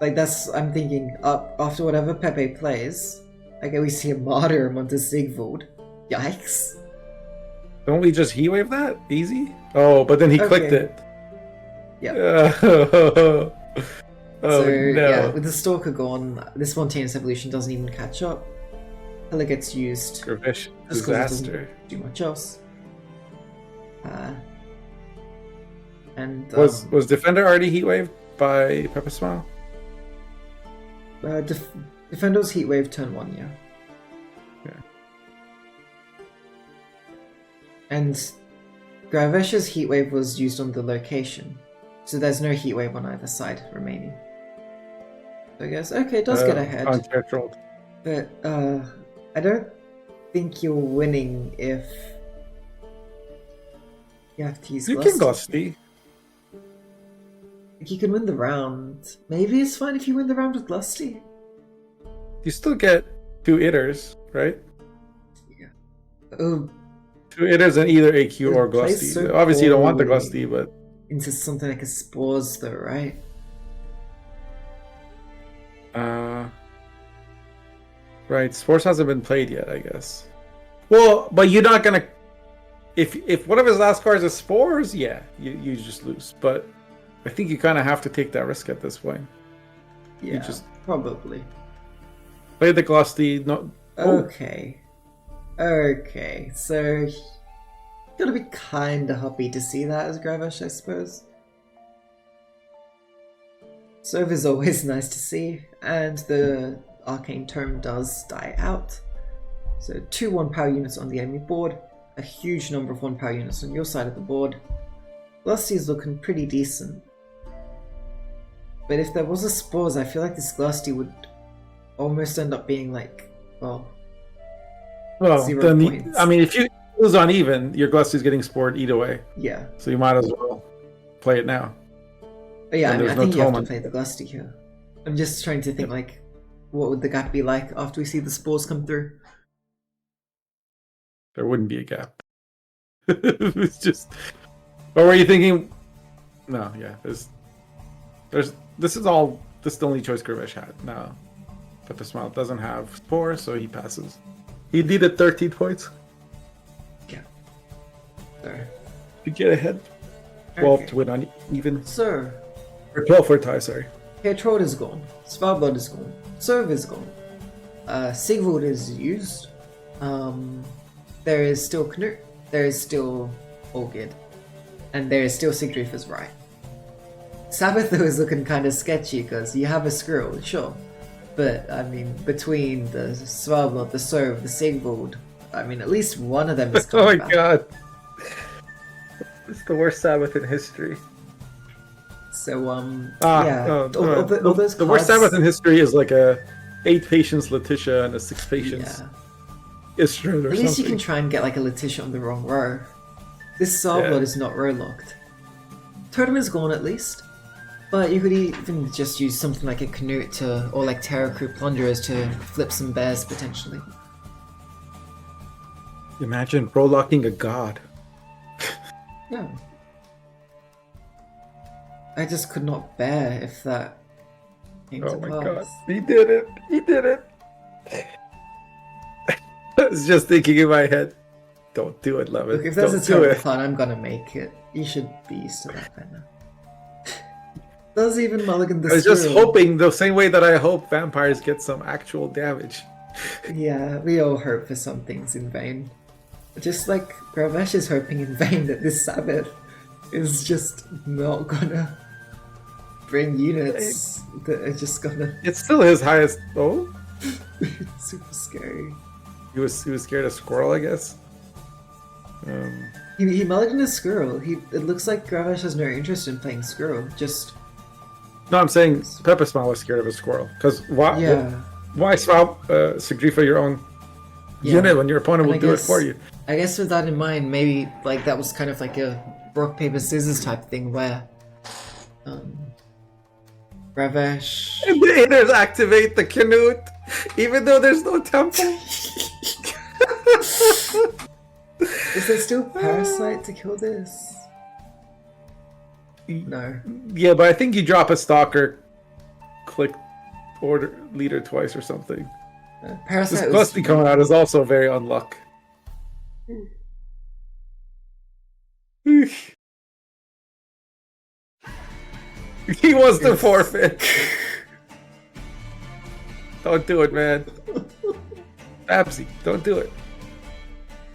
S1: Like I'm thinking. After whatever Pepe plays, okay, we see a martyr onto Sigvald. Yikes!
S2: don't we just heat wave that easy? Oh, but then he clicked it.
S1: Yeah.
S2: Oh
S1: So
S2: no!
S1: yeah, with the Stalker gone, the spontaneous evolution doesn't even catch up. Hella gets used.
S2: Gravesh
S1: Just 'cause it doesn't
S2: disaster.
S1: do much else. And
S2: Was Defender already heat waved by PepeSmile?
S1: Defender's Heatwave turn 1, yeah.
S2: Yeah.
S1: And Gravesh's Heatwave was used on the location, so there's no Heatwave on either side remaining. So I guess, okay, it does get ahead.
S2: Untitled.
S1: But I don't think you're winning if you have to use
S2: You
S1: Glusty.
S2: can Glusty.
S1: You can win the round. Maybe it's fine if you win the round with Glusty.
S2: You still get 2 itters, right?
S1: Yeah. Oh,
S2: 2 itters and either AQ
S1: It
S2: or
S1: plays
S2: Glusty.
S1: so
S2: Obviously, you don't want the
S1: poorly.
S2: Glusty, but
S1: into something like a Spores though, right?
S2: right. Sports hasn't been played yet, I guess. Well, but you're not gonna. If one of his last cards is Spores, yeah, you just lose. But I think you kind of have to take that risk at this point.
S1: Yeah,
S2: just-
S1: probably.
S2: Play the Glusty. No.
S1: Okay. Okay, so gotta be kinda happy to see that as Gravesh, I suppose. Serve is always nice to see, and the Arcane Tome does die out. So 2 1-power units on the enemy board, a huge number of 1-power units on your side of the board. Glusty is looking pretty decent. But if there was a Spores, I feel like this Glusty would almost end up being like, well,
S2: Well,
S1: 0
S2: then
S1: points.
S2: I mean, if you lose on even, your Glusty's getting spored either way.
S1: yeah.
S2: So you might as well play it now.
S1: But yeah,
S2: And
S1: I
S2: there's
S1: think
S2: no
S1: you have to
S2: Tolman.
S1: play the Glusty here. I'm just trying to think, like, what would the gap be like after we see the Spores come through?
S2: There wouldn't be a gap. It's just. Or were you thinking? No, yeah. There's. This is all. This is the only choice Gravesh had. No, PepeSmile doesn't have Spore, so he passes. He needed 13 points
S1: Yeah. There.
S2: to get ahead. 12
S1: Okay.
S2: to win on even.
S1: So,
S2: Or 12 for a tie, sorry.
S1: Petrod is gone. Svalbard is gone. Serv is gone. Sigvald is used. There is still Knut. There is still Olgid. And there is still Sigdriff as right. Sabbath though is looking kind of sketchy because you have a squirrel, sure. But, I mean, between the Svalbard, the Serv, the Sigvald, I mean, at least one of them is
S2: Oh my
S1: coming back.
S2: god. It's the worst Sabbath in history.
S1: So yeah, all those
S2: the worst
S1: cards-
S2: Sabbath in history is like a 8 patience Letitia and a 6 patience Istrid or
S1: At least
S2: something.
S1: you can try and get like a Letitia on the wrong row. This Soulblood is not row locked. Totem is gone at least, but you could even just use something like a Canute to, or like Terror Crew Plunderers to flip some bears potentially.
S2: Imagine pro-locking a god.
S1: Yeah. I just could not bear if that came to
S2: Oh my
S1: pass.
S2: god. He did it. He did it. I was just thinking in my head, don't do it, Levin.
S1: Look, if there's
S2: Don't
S1: a
S2: do
S1: terrible
S2: it.
S1: plan, I'm gonna make it. You should be used to that by now. Does even mulligan the
S2: I was just
S1: squirrel.
S2: hoping the same way that I hope vampires get some actual damage.
S1: Yeah, we all hope for some things in vain. Just like Gravesh is hoping in vain that this Sabbath is just not gonna bring units that are just gonna...
S2: It's still his highest. Oh,
S1: It's super scary.
S2: he was scared of squirrel, I guess.
S1: He mulliganed a squirrel. It looks like Gravesh has no interest in playing squirrel. Just
S2: No, I'm saying PepeSmile was scared of a squirrel. Because why?
S1: yeah.
S2: Why swap Sigrifa your own unit when your opponent will do it for you?
S1: I guess with that in mind, maybe like that was kind of like a rock paper scissors type thing where Gravesh.
S2: And the hitters activate the Canute, even though there's no temple.
S1: Is there still Parasite to kill this? No.
S2: Yeah, but I think you drop a stalker, click order leader twice or something.
S1: Parasite
S2: This
S1: was...
S2: Glusty coming out is also very unluck. He wants to forfeit. Don't do it, man. Babsy, don't do it.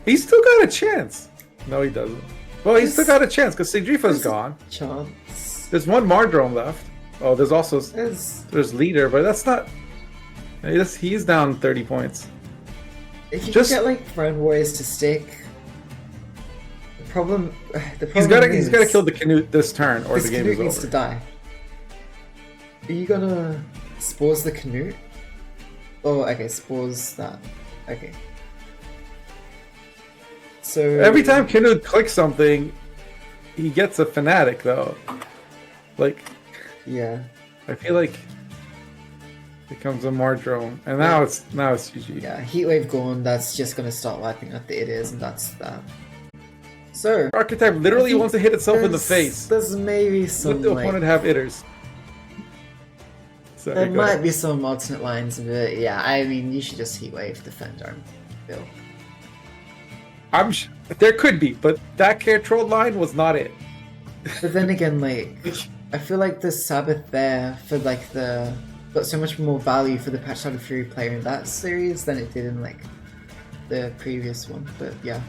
S2: He's still got a chance. No, he doesn't. Well, he's still got a chance because Sigrifa's gone.
S1: Chance.
S2: There's one Mardrome left. Oh, there's also there's leader, but that's not. He's down 30 points.
S1: If you
S2: Just-
S1: can get like Throne Warriors to stick, the problem
S2: He's got to kill the Canute this turn, or
S1: this
S2: the game
S1: Canute
S2: is
S1: needs
S2: over.
S1: to die. Are you gonna spores the Canute? Oh, okay, spores that. Okay. So
S2: Every time Canute clicks something, he gets a fanatic though. Like,
S1: yeah,
S2: I feel like it becomes a Mardrome, and now it's GG.
S1: yeah, Heatwave gone. That's just gonna start wiping out the It-Is, and that's that. So
S2: Archetype literally wants to hit itself in the
S1: there's-
S2: face.
S1: There's maybe some
S2: Let the
S1: like,
S2: opponent have itters. Sorry,
S1: there
S2: go
S1: might
S2: ahead.
S1: be some alternate lines, but yeah, I mean, you should just Heatwave defend arm, Bill.
S2: There could be, but that control line was not it.
S1: But then again, like, I feel like the Sabbath there for like got so much more value for the Patch Out of Fury player in that series than it did in like the previous one. But yeah.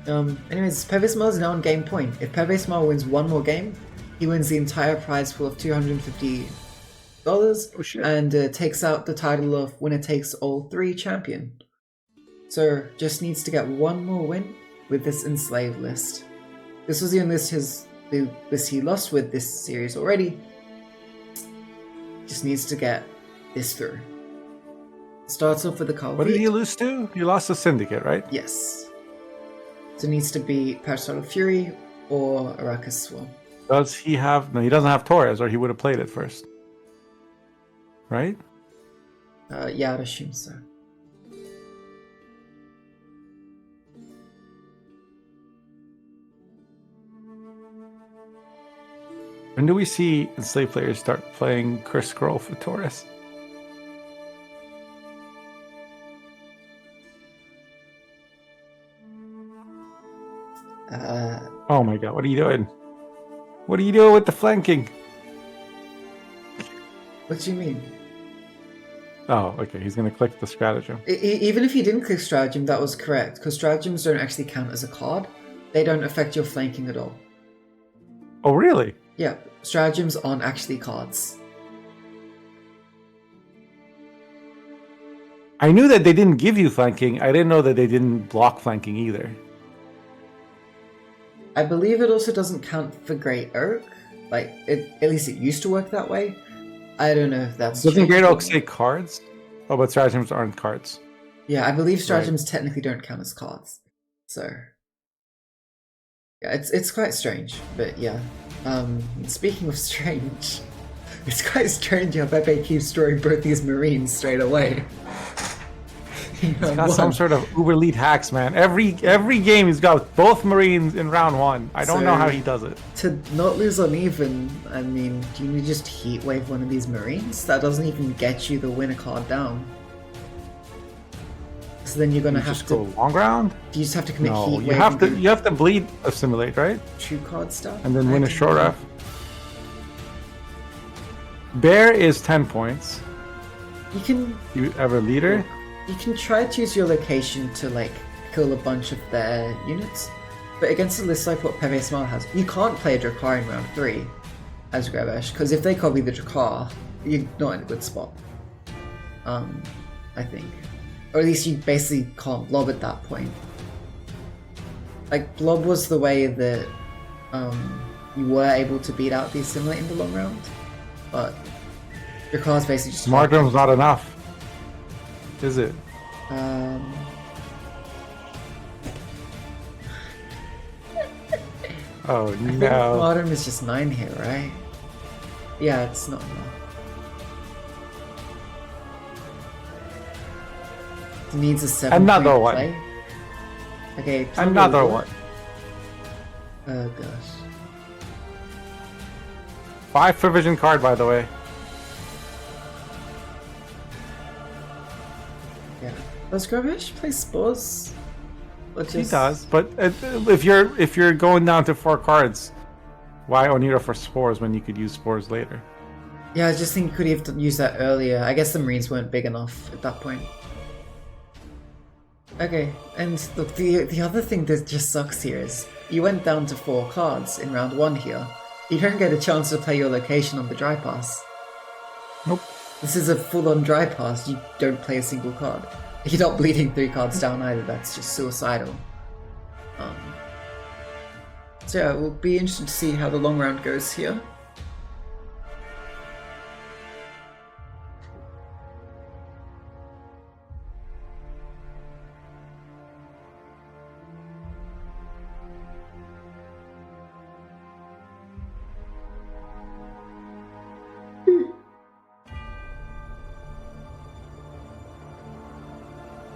S1: Anyways, PepeSmile is now on game point. If PepeSmile wins one more game, he wins the entire prize pool of $250
S2: Oh shit!
S1: and takes out the title of Winner Takes All 3 champion. So just needs to get one more win with this enslaved list. This was the only list he lost with this series already. Just needs to get this through. Starts off with the Calvi.
S2: What did he lose to? He lost to Syndicate, right?
S1: Yes. So it needs to be Patch Out of Fury or Arrakis Swarm.
S2: Does he have? No, he doesn't have Torres, or he would have played it first, right?
S1: Yeah, I'd assume so.
S2: When do we see enslaved players start playing Curse Scroll for Taurus? Oh my god, what are you doing? What are you doing with the flanking?
S1: What do you mean?
S2: Oh, okay, he's gonna click the stratagem.
S1: Even if you didn't click Stratagem, that was correct, because Stratagems don't actually count as a card. They don't affect your flanking at all.
S2: Oh, really?
S1: Yeah, Stratagems aren't actually cards.
S2: I knew that they didn't give you flanking. I didn't know that they didn't block flanking either.
S1: I believe it also doesn't count for Great Oak. Like, at least it used to work that way. I don't know if that's
S2: Doesn't
S1: changed
S2: Great
S1: or
S2: Oak
S1: not.
S2: say cards? Oh, but stratagems aren't cards.
S1: Yeah, I believe stratagems technically don't count as cards. So yeah, it's quite strange, but yeah. Speaking of strange, it's quite strange how Pepe keeps drawing both these marines straight away.
S2: He's got some sort of uber elite hacks, man. Every game he's got both marines in round 1. I don't know how he does it.
S1: To not lose uneven, I mean, do you need to just heat wave one of these marines? That doesn't even get you the winner card down. So then you're gonna have
S2: just
S1: to
S2: go long round.
S1: Do you just have to commit
S2: No,
S1: heat
S2: you
S1: wave?
S2: have to bleed assimilate, right?
S1: 2 card stuff,
S2: And then win a short ref. Bear is 10 points.
S1: You can
S2: You have a leader.
S1: You can try to use your location to like kill a bunch of their units, but against a list like what PepeSmile has, you can't play a Drakkar in round 3 as Gravesh, because if they copy the Drakkar, you're not in a good spot. I think. Or at least you basically can't blob at that point. Like, blob was the way that you were able to beat out the assimilate in the long round, but Drakkar's basically just...
S2: Martyrdom's not enough. Is it? Oh no.
S1: Martyrdom is just 9 here, right? Yeah, it's not enough. It needs a 7.
S2: Another one.
S1: Play. Okay,
S2: Another one.
S1: Oh gosh.
S2: 5 provision card, by the way.
S1: Yeah. Does Gravesh play spores?
S2: He does, but if you're going down to 4 cards, why Onira for spores when you could use spores later?
S1: Yeah, I just think you could have used that earlier. I guess the Marines weren't big enough at that point. Okay, and look, the other thing that just sucks here is you went down to 4 cards in round 1 here. You don't get a chance to play your location on the dry pass.
S2: Nope.
S1: This is a full-on dry pass. You don't play a single card. You're not bleeding 3 cards down either. That's just suicidal. So yeah, we'll be interested to see how the long round goes here.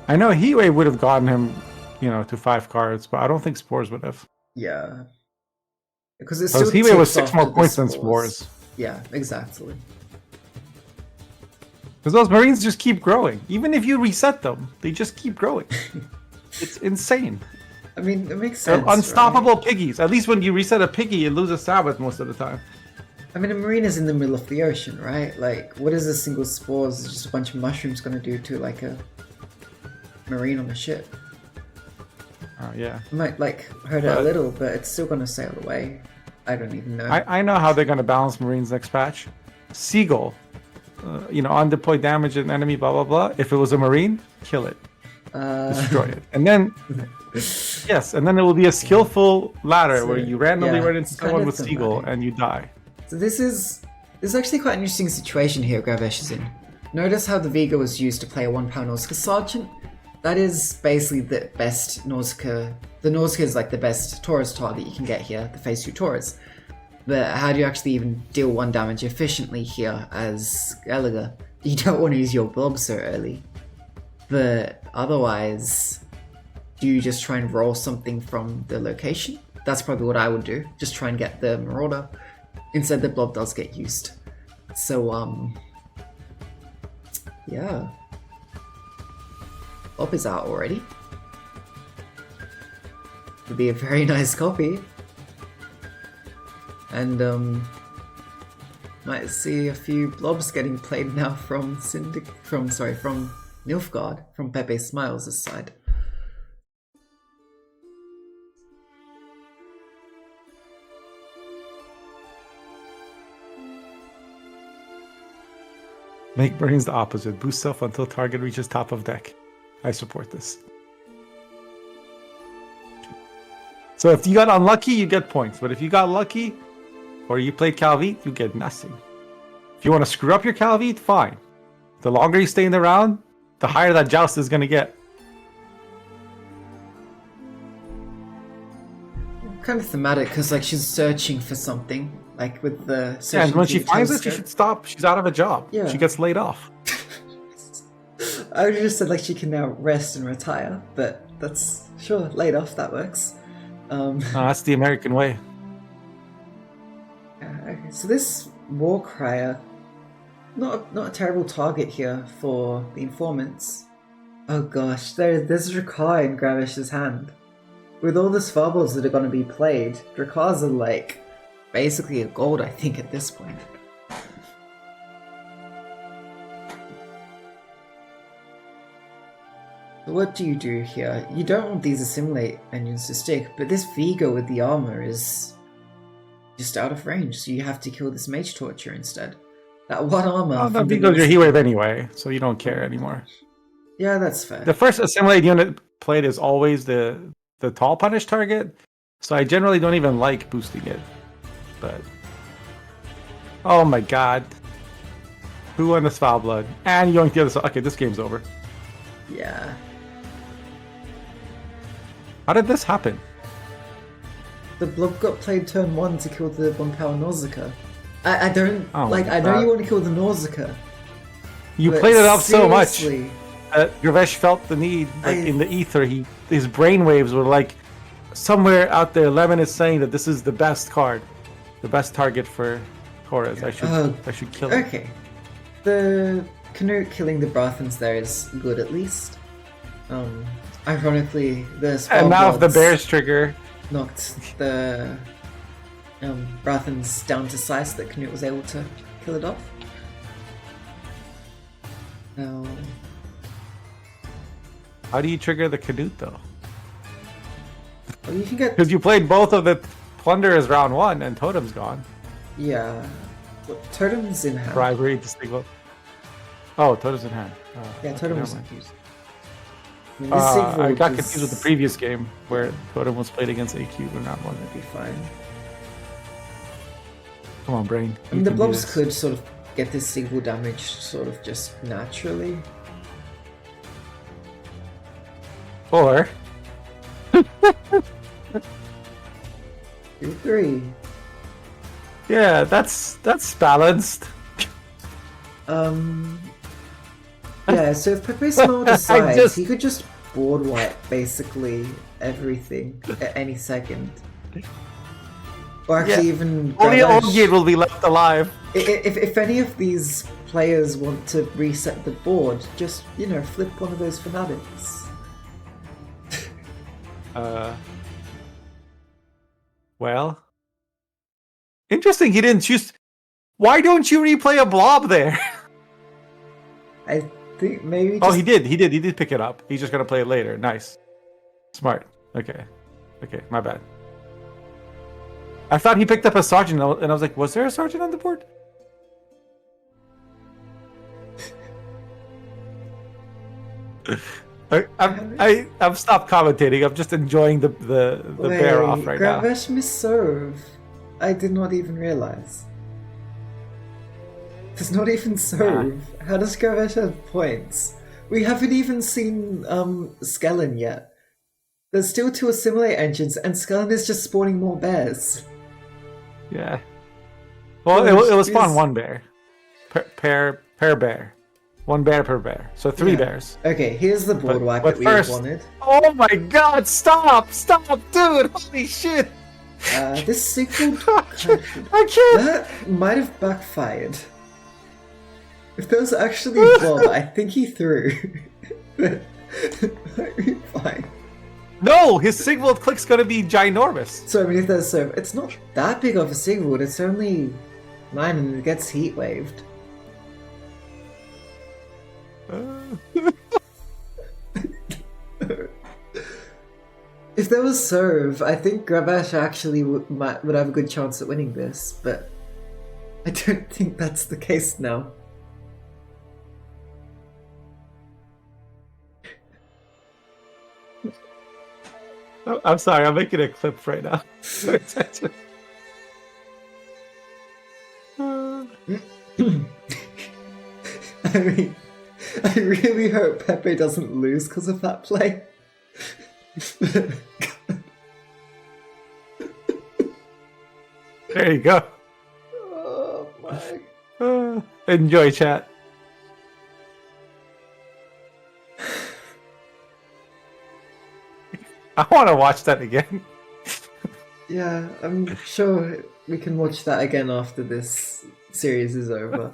S2: I know Heatwave would have gotten him, to 5 cards, but I don't think Spores would have.
S1: Yeah. Because it's still
S2: Heatwave was 6
S1: after
S2: more
S1: the
S2: points than Spores.
S1: Yeah, exactly.
S2: Because those Marines just keep growing. Even if you reset them, they just keep growing. It's insane.
S1: I mean, it makes sense.
S2: They're unstoppable
S1: right?
S2: piggies. At least when you reset a piggy, you lose a Sabbath most of the time.
S1: I mean, a marine is in the middle of the ocean, right? Like, what is a single spores just a bunch of mushrooms gonna do to, like, a marine on a ship?
S2: Oh, yeah.
S1: It might, like, hurt it a little, but it's still gonna sail away. I don't even know.
S2: I know how they're going to balance Marines next patch. Seagull. On-deploy damage an enemy, blah, blah, blah. If it was a Marine, kill it. Destroy it. And then... Yes, and then it will be a skillful ladder where you randomly run into someone with Seagull and you die.
S1: So this is actually quite an interesting situation here Gravesh is in. Notice how the Vega was used to play a 1 pound Nausicaa Sergeant. That is basically the best Nausicaa. The Nausicaa is like the best Taurus target you can get here, the Phase 2 Taurus. But how do you actually even deal 1 damage efficiently here as Gallagher? You don't want to use your blob so early. But otherwise, do you just try and roll something from the location? That's probably what I would do. Just try and get the Marauder. Instead, the blob does get used. So, yeah. Blob is out already. Would be a very nice copy. And, might see a few blobs getting played now from Nilfgaard, from PepeSmiles' side.
S2: Make Marines the opposite. Boost self until target reaches top of deck. I support this. So if you got unlucky, you get points. But if you got lucky, or you played Calvite, you get nothing. If you want to screw up your Calvite, fine. The longer you stay in the round, the higher that joust is going to get.
S1: Kind of thematic because like she's searching for something, like with the.
S2: Yeah, and when she finds it, she should stop. She's out of a job.
S1: Yeah.
S2: She gets laid off.
S1: I would have just said like she can now rest and retire, but that's sure laid off that works.
S2: That's the American way.
S1: Okay, so this war crier, not a terrible target here for the informants. Oh gosh, there's Drakkar in Gravesh's hand. With all the Svarbalds that are going to be played, Drakkar's are like basically a gold, I think, at this point. So what do you do here? You don't want these assimilate engines to stick, but this Vigo with the armor is just out of range, so you have to kill this Mage Torture instead. That one armor...
S2: Oh, that Vigo's your heat wave anyway, so you don't care anymore.
S1: Yeah, that's fair.
S2: The first assimilate unit played is always the tall punish target, so I generally don't even like boosting it. But oh my god, who won the foul blood? And you yoinked the other side. Okay, this game's over.
S1: Yeah.
S2: How did this happen?
S1: The blob got played turn 1 to kill the 1 power Nausicaa. I don't like. I know you want to kill the Nausicaa.
S2: You played it up so much.
S1: Seriously.
S2: Gravesh felt the need, like in the ether. His brainwaves were like, somewhere out there, Lemon is saying that this is the best card, the best target for Torres. I should kill it.
S1: Okay, the Canute killing the Brathans there is good at least. Ironically, the
S2: and now if the Bears trigger
S1: knocked the Brathans down to size, that Canute was able to kill it off. Now.
S2: How do you trigger the Canute though?
S1: Well, you can get
S2: because you played both of the Plunderers round 1 and Totem's gone.
S1: Yeah, well, Totem's in hand.
S2: Bribery to signal. Oh, Totem's in hand.
S1: Yeah, Totem was not used.
S2: I got confused with the previous game where Totem was played against AQ in round 1.
S1: That'd be fine.
S2: Come on, brain.
S1: I mean, the blobs could sort of get this single damage sort of just naturally.
S2: Or
S1: 2-3.
S2: Yeah, that's balanced.
S1: Yeah, so if PepeSmile decides, he could just board wipe basically everything at any second. Or actually even...
S2: Only Olgate will be left alive.
S1: If any of these players want to reset the board, just, you know, flip one of those fanatics.
S2: Well, interesting. He didn't choose. Why don't you replay a blob there?
S1: I think maybe.
S2: Oh, he did. He did pick it up. He's just gonna play it later. Nice, smart. Okay, my bad. I thought he picked up a sergeant, and I was like, was there a sergeant on the board? I've stopped commentating. I'm just enjoying the bear off right now.
S1: Gravesh misserve. I did not even realize. Does not even serve. How does Gravesh have points? We haven't even seen Skellen yet. There's still 2 assimilate engines, and Skellen is just spawning more bears.
S2: Yeah. Well, it was spawn 1 bear, per bear. 1 bear per bear, so 3 bears.
S1: Okay, here's the board wipe that we wanted.
S2: Oh my god, stop, dude, holy shit!
S1: This sequel...
S2: I can't!
S1: That might have backfired. If there was actually Bob, I think he threw. But might be fine.
S2: No, his Sigvald click's gonna be ginormous.
S1: So I mean, if there's it's not that big of a Sigvald, it's only 9 and it gets heat waved. If there was serve, I think Gravesh actually would have a good chance at winning this, but I don't think that's the case now.
S2: I'm sorry, I'm making a clip right now.
S1: I mean, I really hope Pepe doesn't lose because of that play.
S2: There you go.
S1: Oh my.
S2: Enjoy, chat. I want to watch that again.
S1: Yeah, I'm sure we can watch that again after this series is over.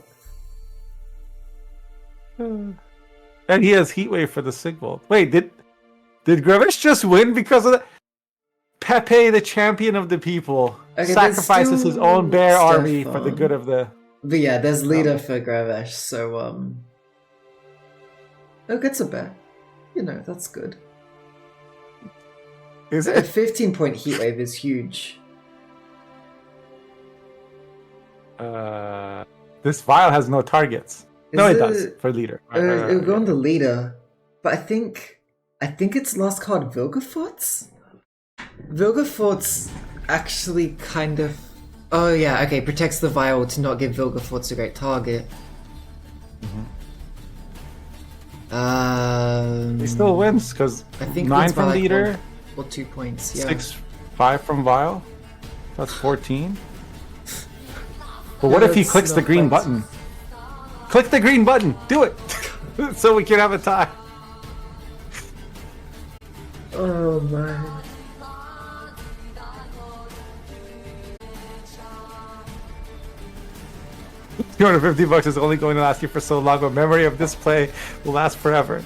S2: And he has Heatwave for the Sigvold. Wait, did Gravesh just win because of that? Pepe, the champion of the people,
S1: Okay,
S2: sacrifices his own bear army for the
S1: Stefan.
S2: good of the...
S1: But yeah, there's leader for Gravesh, so oh, gets a bear. You know, that's good.
S2: Is
S1: A
S2: it?
S1: 15-point heatwave is huge.
S2: This vial has no targets. No, it does for leader.
S1: It'll go on the leader, but I think it's last card Vilgefortz. Vilgefortz actually kind of. Oh yeah, okay. Protects the vial to not give Vilgefortz a great target.
S2: He still wins because
S1: I think
S2: 9
S1: wins by
S2: from
S1: like
S2: leader,
S1: 1 or 2 points. Yeah.
S2: 5 from vial. That's 14. But what if he
S1: that's
S2: clicks the
S1: not
S2: green
S1: bad.
S2: button? Click the green button. Do it, so we can have a tie.
S1: Oh my.
S2: $250 is only going to last you for so long, but memory of this play will last forever.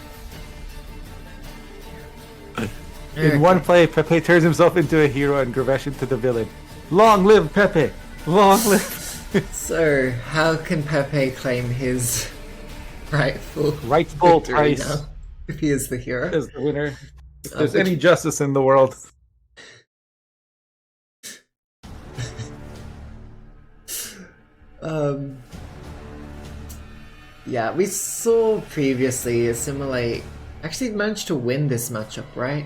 S2: In one play, Pepe turns himself into a hero and Gravesh into the villain. Long live Pepe! Long live!
S1: So, how can Pepe claim his rightful
S2: Rightful
S1: victory
S2: price
S1: now, if he is the hero?
S2: is the winner. If there's any justice in the world.
S1: Yeah, we saw previously Assimilate actually managed to win this matchup, right?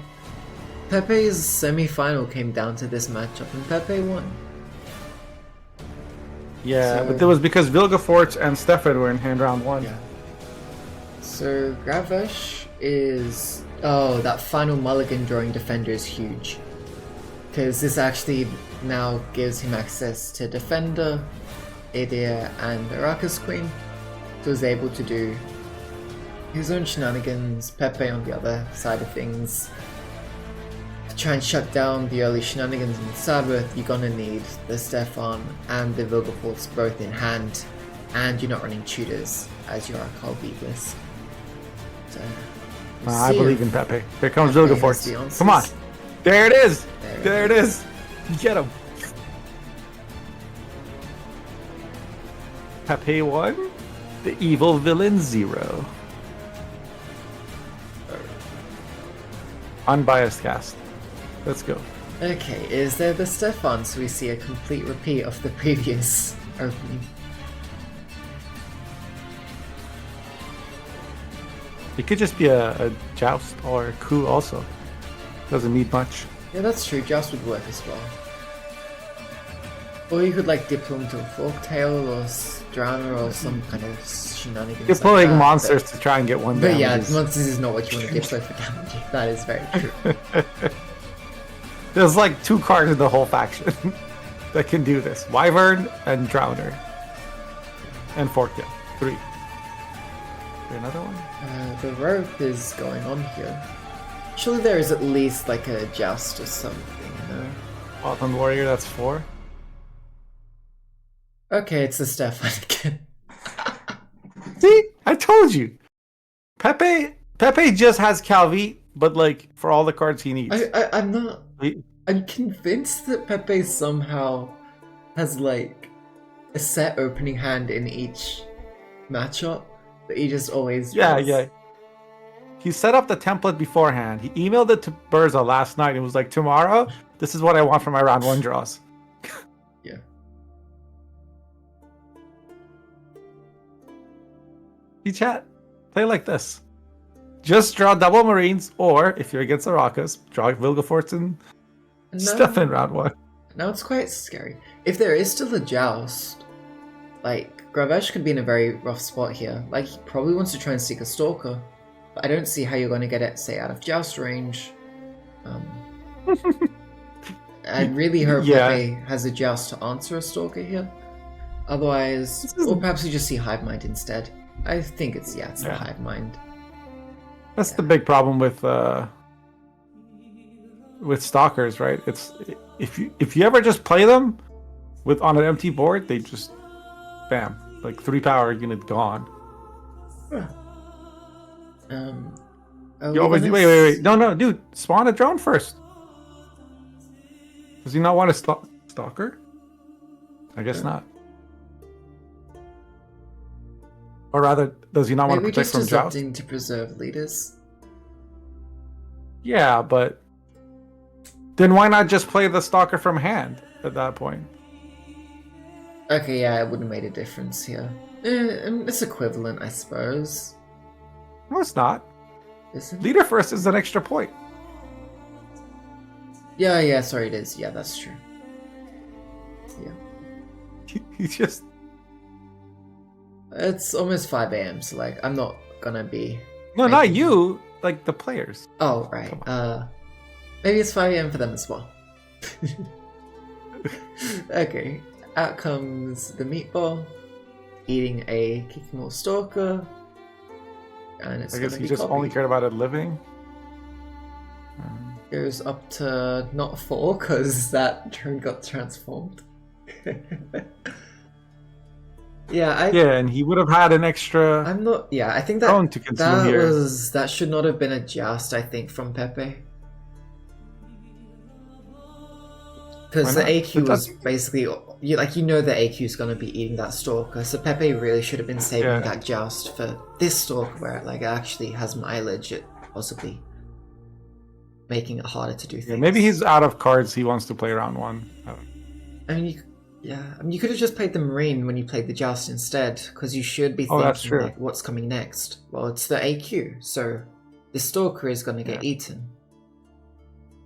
S1: Pepe's semi-final came down to this matchup, and Pepe won.
S2: Yeah,
S1: So-
S2: but it was because Vilgefortz and Stefan were in hand round 1.
S1: Yeah. So Gravesh is... Oh, that final mulligan drawing defender is huge. Because this actually now gives him access to Defender, Adir, and Araka's Queen. So he's able to do his own shenanigans, Pepe on the other side of things. To try and shut down the early shenanigans in Sabbath, you're gonna need the Stefan and the Vilgefortz both in hand, and you're not running tutors as you are Carl Beavis. So, we'll
S2: I
S1: see
S2: believe
S1: if
S2: in Pepe. Here comes
S1: Pepe has the
S2: Vilgefortz.
S1: answers.
S2: Come on. There it is.
S1: There
S2: There it is. Get him. Pepe 1. The evil villain 0. Unbiased cast. Let's go.
S1: Okay, is there the Stefan so we see a complete repeat of the previous opening?
S2: It could just be a joust or a coup also. Doesn't need much.
S1: Yeah, that's true, Joust would work as well. Or you could like deploy into a Forktail or Drowner or some kind of shenanigans.
S2: Deploying
S1: like that,
S2: monsters to try and get one
S1: But
S2: damage.
S1: yeah,
S2: is-
S1: monsters is not what you want to deploy for damage. That is very true.
S2: There's like 2 cards in the whole faction that can do this. Wyvern and Drowner. And Forktail. 3. Is there another one?
S1: The rope is going on here. Surely there is at least like a Joust or something, no?
S2: Autumn Warrior, that's 4.
S1: Okay, it's the Stefan again.
S2: See? I told you. Pepe just has Calvi, but like for all the cards he needs.
S1: I'm not...
S2: He-
S1: I'm convinced that Pepe somehow has like a set opening hand in each matchup that he just always
S2: Yeah,
S1: draws.
S2: yeah. He set up the template beforehand. He emailed it to Burza last night and was like, tomorrow, this is what I want for my round 1 draws.
S1: Yeah.
S2: You chat. Play like this. Just draw double Marines, or if you're against the Rakas, draw Vilgefortz and
S1: No,
S2: Stefan round 1.
S1: now it's quite scary. If there is still a Joust, like, Gravesh could be in a very rough spot here. Like, he probably wants to try and seek a Stalker, but I don't see how you're going to get it, say, out of joust range. I really hope Pepe has a joust to answer a Stalker here. Otherwise, or perhaps you just see Hive Mind instead. I think it's the Hive Mind.
S2: That's the big problem with Stalkers, right? It's if you ever just play them on an empty board, they just bam, like 3 power unit gone.
S1: You
S2: always wait. No, dude, spawn a drone first. Does he not want a Stalker? I guess not. Or rather, does he not want to protect from joust?
S1: Maybe just to preserve leaders.
S2: Yeah, but then why not just play the Stalker from hand at that point?
S1: Okay, yeah, it wouldn't have made a difference here. It's equivalent, I suppose.
S2: No, it's not.
S1: Isn't it?
S2: Leader first is an extra point.
S1: Yeah, sorry, it is. Yeah, that's true. Yeah.
S2: He's just...
S1: It's almost 5 a.m., so, like, I'm not gonna be...
S2: No, not you! Like, the players.
S1: Oh, right. Maybe it's 5 a.m. for them as well. Okay. Out comes the Meatball, eating a Kikimore Stalker. And it's
S2: I guess he just only cared about it living.
S1: Goes up to not 4 because that drone got transformed.
S2: And he would have had an extra.
S1: I'm not. Yeah, I think that
S2: to consume here.
S1: That should not have been a joust. I think from Pepe, because the AQ was basically the AQ is going to be eating that Stalker. So Pepe really should have been saving that joust for this Stalker, where it actually has mileage. It possibly making it harder to do things.
S2: Yeah, maybe he's out of cards. He wants to play round 1.
S1: I mean, you could have just played the Marine when you played the Joust instead, because you should be thinking like, what's coming next. Well, it's the AQ, so the Stalker is going to get eaten.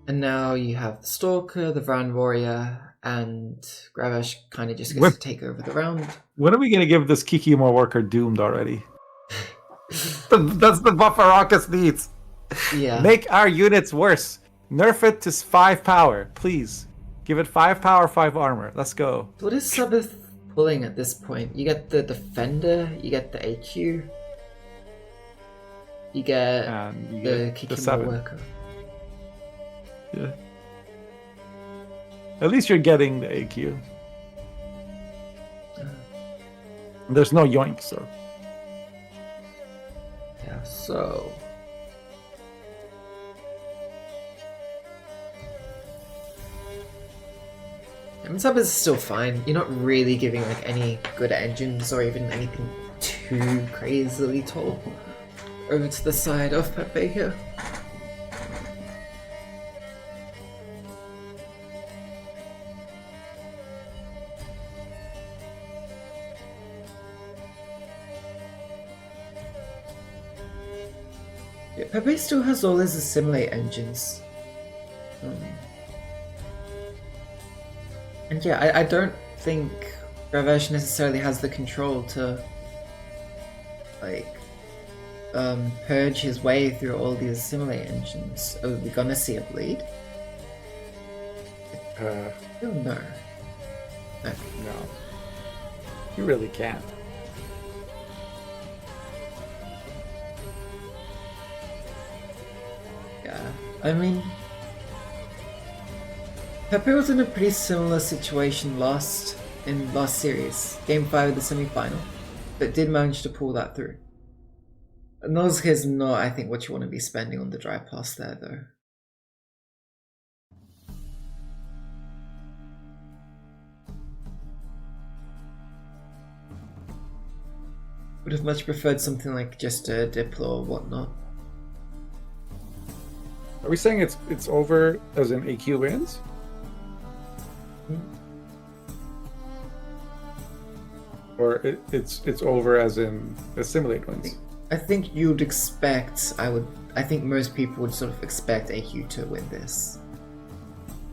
S1: And now you have the Stalker, the Vrown Warrior, and Gravesh kind of just gets to take over the round.
S2: When are we going to give this Kikimore worker doomed already? That's the buff Arrakis needs.
S1: Yeah.
S2: Make our units worse. Nerf it to 5 power, please. Give it 5 power, 5 armor. Let's go.
S1: What is Sabbath pulling at this point? You get the Defender, you get the AQ, you get the Kikimore worker.
S2: Yeah. At least you're getting the AQ. There's no yoink, so.
S1: Yeah, so. Sub is still fine. You're not really giving any good engines or even anything too crazily tall over to the side of Pepe here. Yeah, Pepe still has all his assimilate engines. And yeah, I don't think Gravesh necessarily has the control to purge his way through all these assimilate engines. Are we gonna see a bleed? Oh no. Okay.
S2: No. You really can't.
S1: Yeah, I mean, Pepe was in a pretty similar situation last series, Game 5 of the semi-final, but did manage to pull that through. And those is not, I think, what you want to be spending on the dry pass there, though. Would have much preferred something like just a Diplo or whatnot.
S2: Are we saying it's over as in AQ wins? Or it's over as in assimilate wins?
S1: I think you'd expect. I think most people would sort of expect AQ to win this.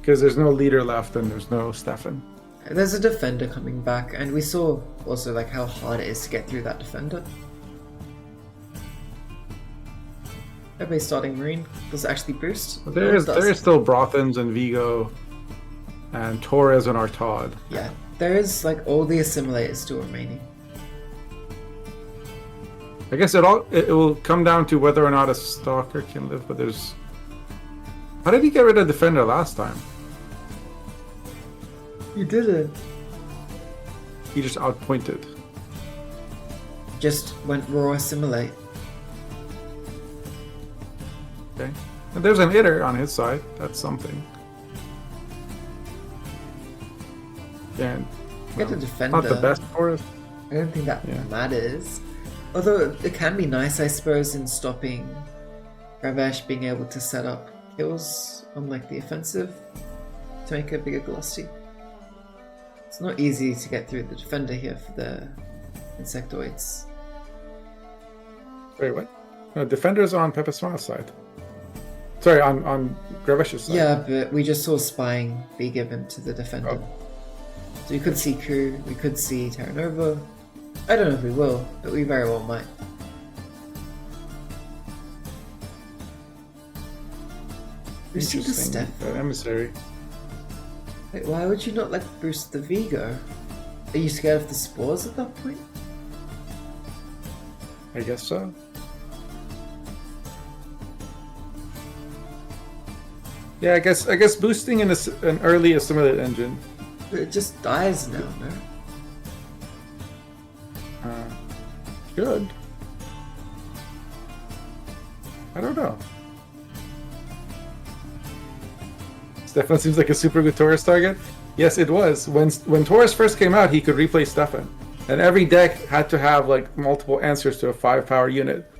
S2: Because there's no leader left and there's no Stefan.
S1: There's a defender coming back, and we saw also like how hard it is to get through that defender. Everybody starting Marine. Does it actually boost?
S2: There is still Brothans and Vigo and Torres and Artaud.
S1: Yeah, there is like all the assimilators still remaining.
S2: I guess it will come down to whether or not a stalker can live, but there's... How did he get rid of Defender last time?
S1: You didn't.
S2: He just outpointed.
S1: Just went raw assimilate.
S2: Okay. And there's an hitter on his side. That's something. And
S1: Get a defender.
S2: not the best for us.
S1: I don't think that matters. Although it can be nice, I suppose, in stopping Gravesh being able to set up kills on like the offensive to make a bigger velocity. It's not easy to get through the defender here for the insectoids.
S2: Wait, what? No, Defender's on PepeSmile's side. Sorry, on Gravesh's side.
S1: Yeah, but we just saw spying be given to the defender.
S2: Oh.
S1: So we could see Ku, we could see Terra Nova. I don't know if we will, but we very well might. Boosting the
S2: Interesting.
S1: Steph.
S2: Emissary.
S1: Wait, why would you not like boost the Vigo? Are you scared of the spores at that point?
S2: I guess so. Yeah, I guess boosting an early assimilate engine.
S1: But it just dies now, no?
S2: Good. I don't know. Stefan seems like a super good Taurus target. Yes, it was. When Taurus first came out, he could replay Stefan. And every deck had to have like multiple answers to a 5-power unit.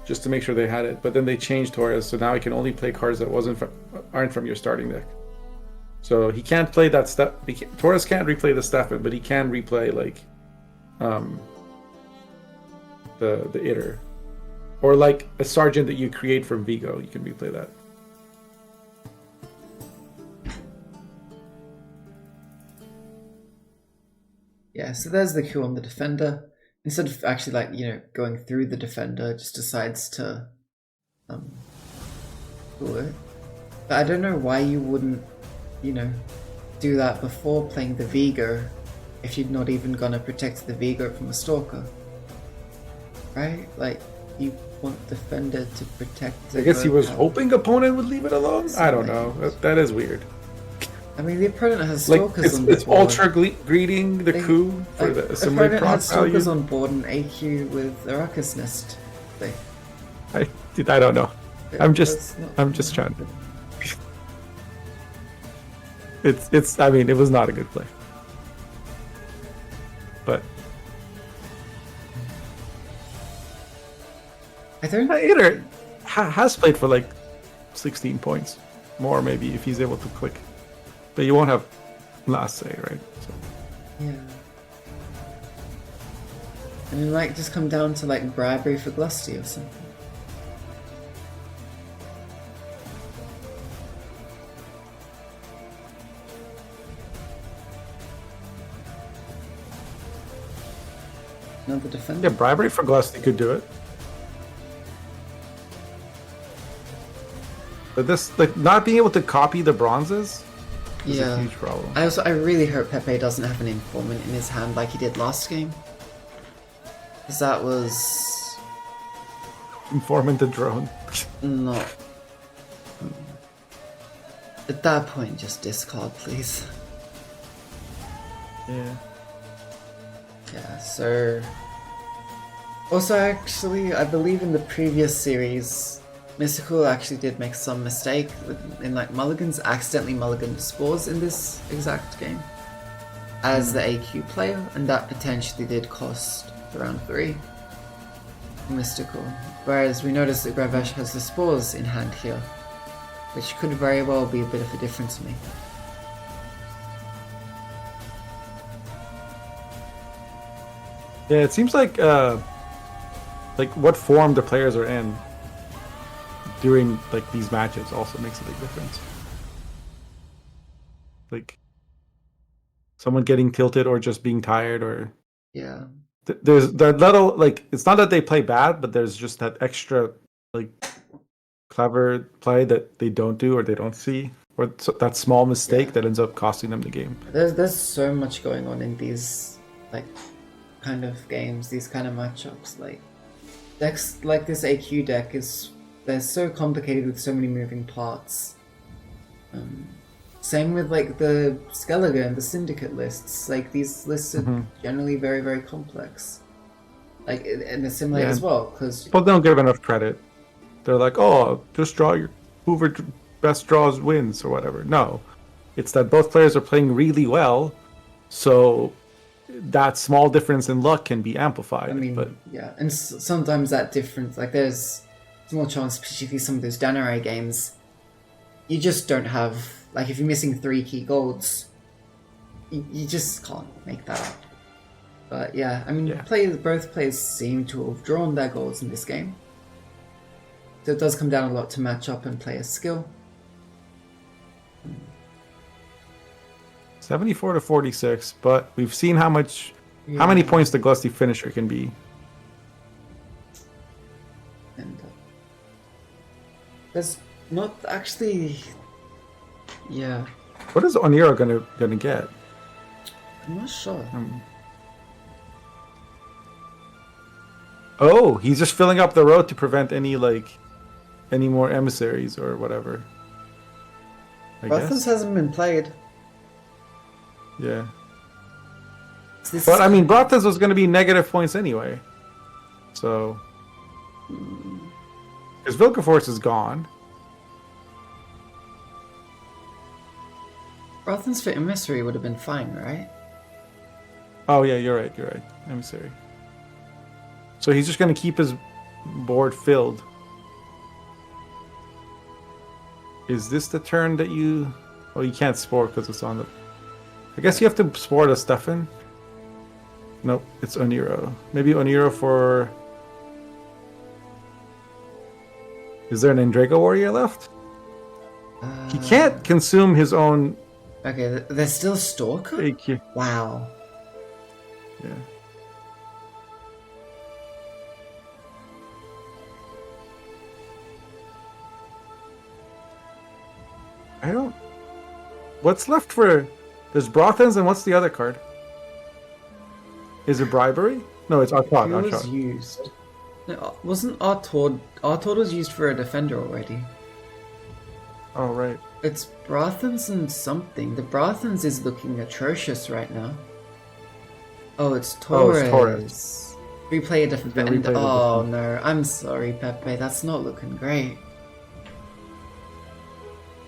S2: Just to make sure they had it. But then they changed Taurus, so now he can only play cards that aren't from your starting deck. So he can't play that stuff. Taurus can't replay the Stefan, but he can replay like the Itter. Or like a sergeant that you create from Vigo, you can replay that.
S1: Yeah, so there's the Q on the defender. Instead of actually like, going through the defender, just decides to do it. But I don't know why you wouldn't, do that before playing the Vigo if you're not even gonna protect the Vigo from a stalker. Right? Like, you want defender to protect the
S2: I guess he was
S1: power.
S2: hoping opponent would leave it alone? I don't know. That is weird.
S1: I mean, the opponent has
S2: Like,
S1: stalkers on board.
S2: it's ultra greeting the coup for the assimilate
S1: opponent
S2: proc
S1: has stalkers
S2: value.
S1: on board and AQ with Arrakis Nest.
S2: I don't know. I'm just
S1: That's
S2: trying. It's. I mean, it was not a good play. But
S1: I don't.
S2: Itter has played for like 16 points, more maybe if he's able to click. But you won't have last say, right? So.
S1: Yeah. And it might just come down to like bribery for Glusty or something. Another defender.
S2: Yeah, bribery for Glusty could do it. But this, like, not being able to copy the bronzes is a huge problem.
S1: I really hope Pepe doesn't have an informant in his hand like he did last game. Because that was
S2: Informant the drone.
S1: not. At that point, just discard, please.
S2: Yeah.
S1: Yeah, so... Also, actually, I believe in the previous series, Mystical actually did make some mistake in like mulligans, accidentally mulliganed the spores in this exact game as the AQ player, and that potentially did cost round 3 Mystical. Whereas we noticed that Gravesh has the spores in hand here, which could very well be a bit of a difference maker.
S2: Yeah, it seems like what form the players are in during like these matches also makes a big difference. Like, someone getting tilted or just being tired, or
S1: Yeah.
S2: there's that little, like, it's not that they play bad, but there's just that extra like clever play that they don't do or they don't see, or that small mistake that ends up costing them the game.
S1: There's so much going on in these like kind of games, these kind of matchups. Like decks like this AQ deck they're so complicated with so many moving parts. Same with like the Skellige and the Syndicate lists. Like these lists are generally very, very complex. Like and they're similar as well because
S2: people don't give enough credit. They're like, oh, just draw your whoever best draws wins or whatever. No, it's that both players are playing really well, so that small difference in luck can be amplified.
S1: I mean,
S2: but
S1: yeah, and sometimes that difference, like there's more chance, particularly some of those Danarai games, you just don't have, like if you're missing 3 key golds, you just can't make that up. But yeah, I mean, both players seem to have drawn their golds in this game. So it does come down a lot to matchup and player skill.
S2: 74 to 46, but we've seen how many points the Glusty finisher can be.
S1: And there's not actually, yeah.
S2: What is Oniro gonna get?
S1: I'm not sure.
S2: Oh, he's just filling up the road to prevent any more emissaries or whatever. I guess.
S1: Hasn't been played.
S2: Yeah. But I mean, Brothos was going to be negative points anyway. So. Because Vilgeforce is gone.
S1: Brothos for Emissary would have been fine, right?
S2: Oh, yeah, you're right. Emissary. So he's just going to keep his board filled. Is this the turn that you... Oh, you can't sport because it's on the... I guess you have to sport a Stefan. Nope, it's Oniro. Maybe Oniro for... Is there an Andrago warrior left? He can't consume his own...
S1: Okay, there's still Stalker?
S2: AQ.
S1: Wow.
S2: Yeah. I don't... What's left for... There's Brothans, and what's the other card? Is it Bribery? No, it's Artaud.
S1: Who was used? No, wasn't Artaud... Artaud was used for a defender already.
S2: Oh, right.
S1: It's Brothans and something. The Brothans is looking atrocious right now. Oh, it's Torres.
S2: Torres.
S1: Replay a defender. Oh, no. I'm sorry, Pepe. That's not looking great.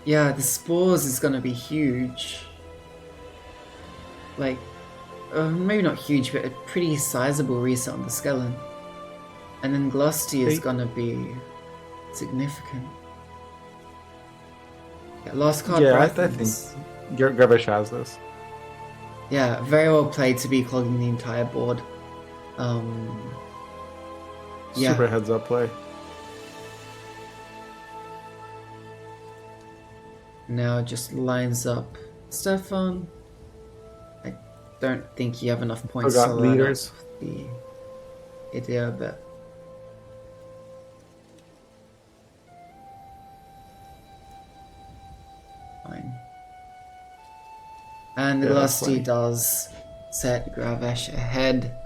S1: Yeah, the Spores is gonna be huge. Like, maybe not huge, but a pretty sizable reset on the skeleton. And then Glusty is gonna be significant. Yeah, last card.
S2: Yeah, I think Gravesh has this.
S1: Yeah, very well played to be clogging the entire board. Yeah.
S2: Super heads up play.
S1: Now just lines up Stefan. I don't think you have enough points to line
S2: leaders.
S1: up the idea, but fine. And Lusty does set Gravesh ahead.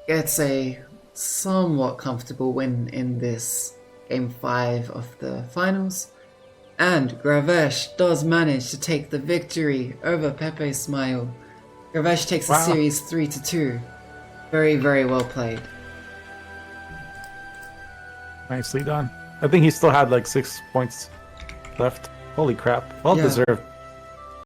S1: Gets a somewhat comfortable win in this Game 5 of the finals. And Gravesh does manage to take the victory over PepeSmile. Gravesh takes the series 3-2. Very, very well played.
S2: Nicely done. I think he still had like 6 points left. Holy crap. Well deserved.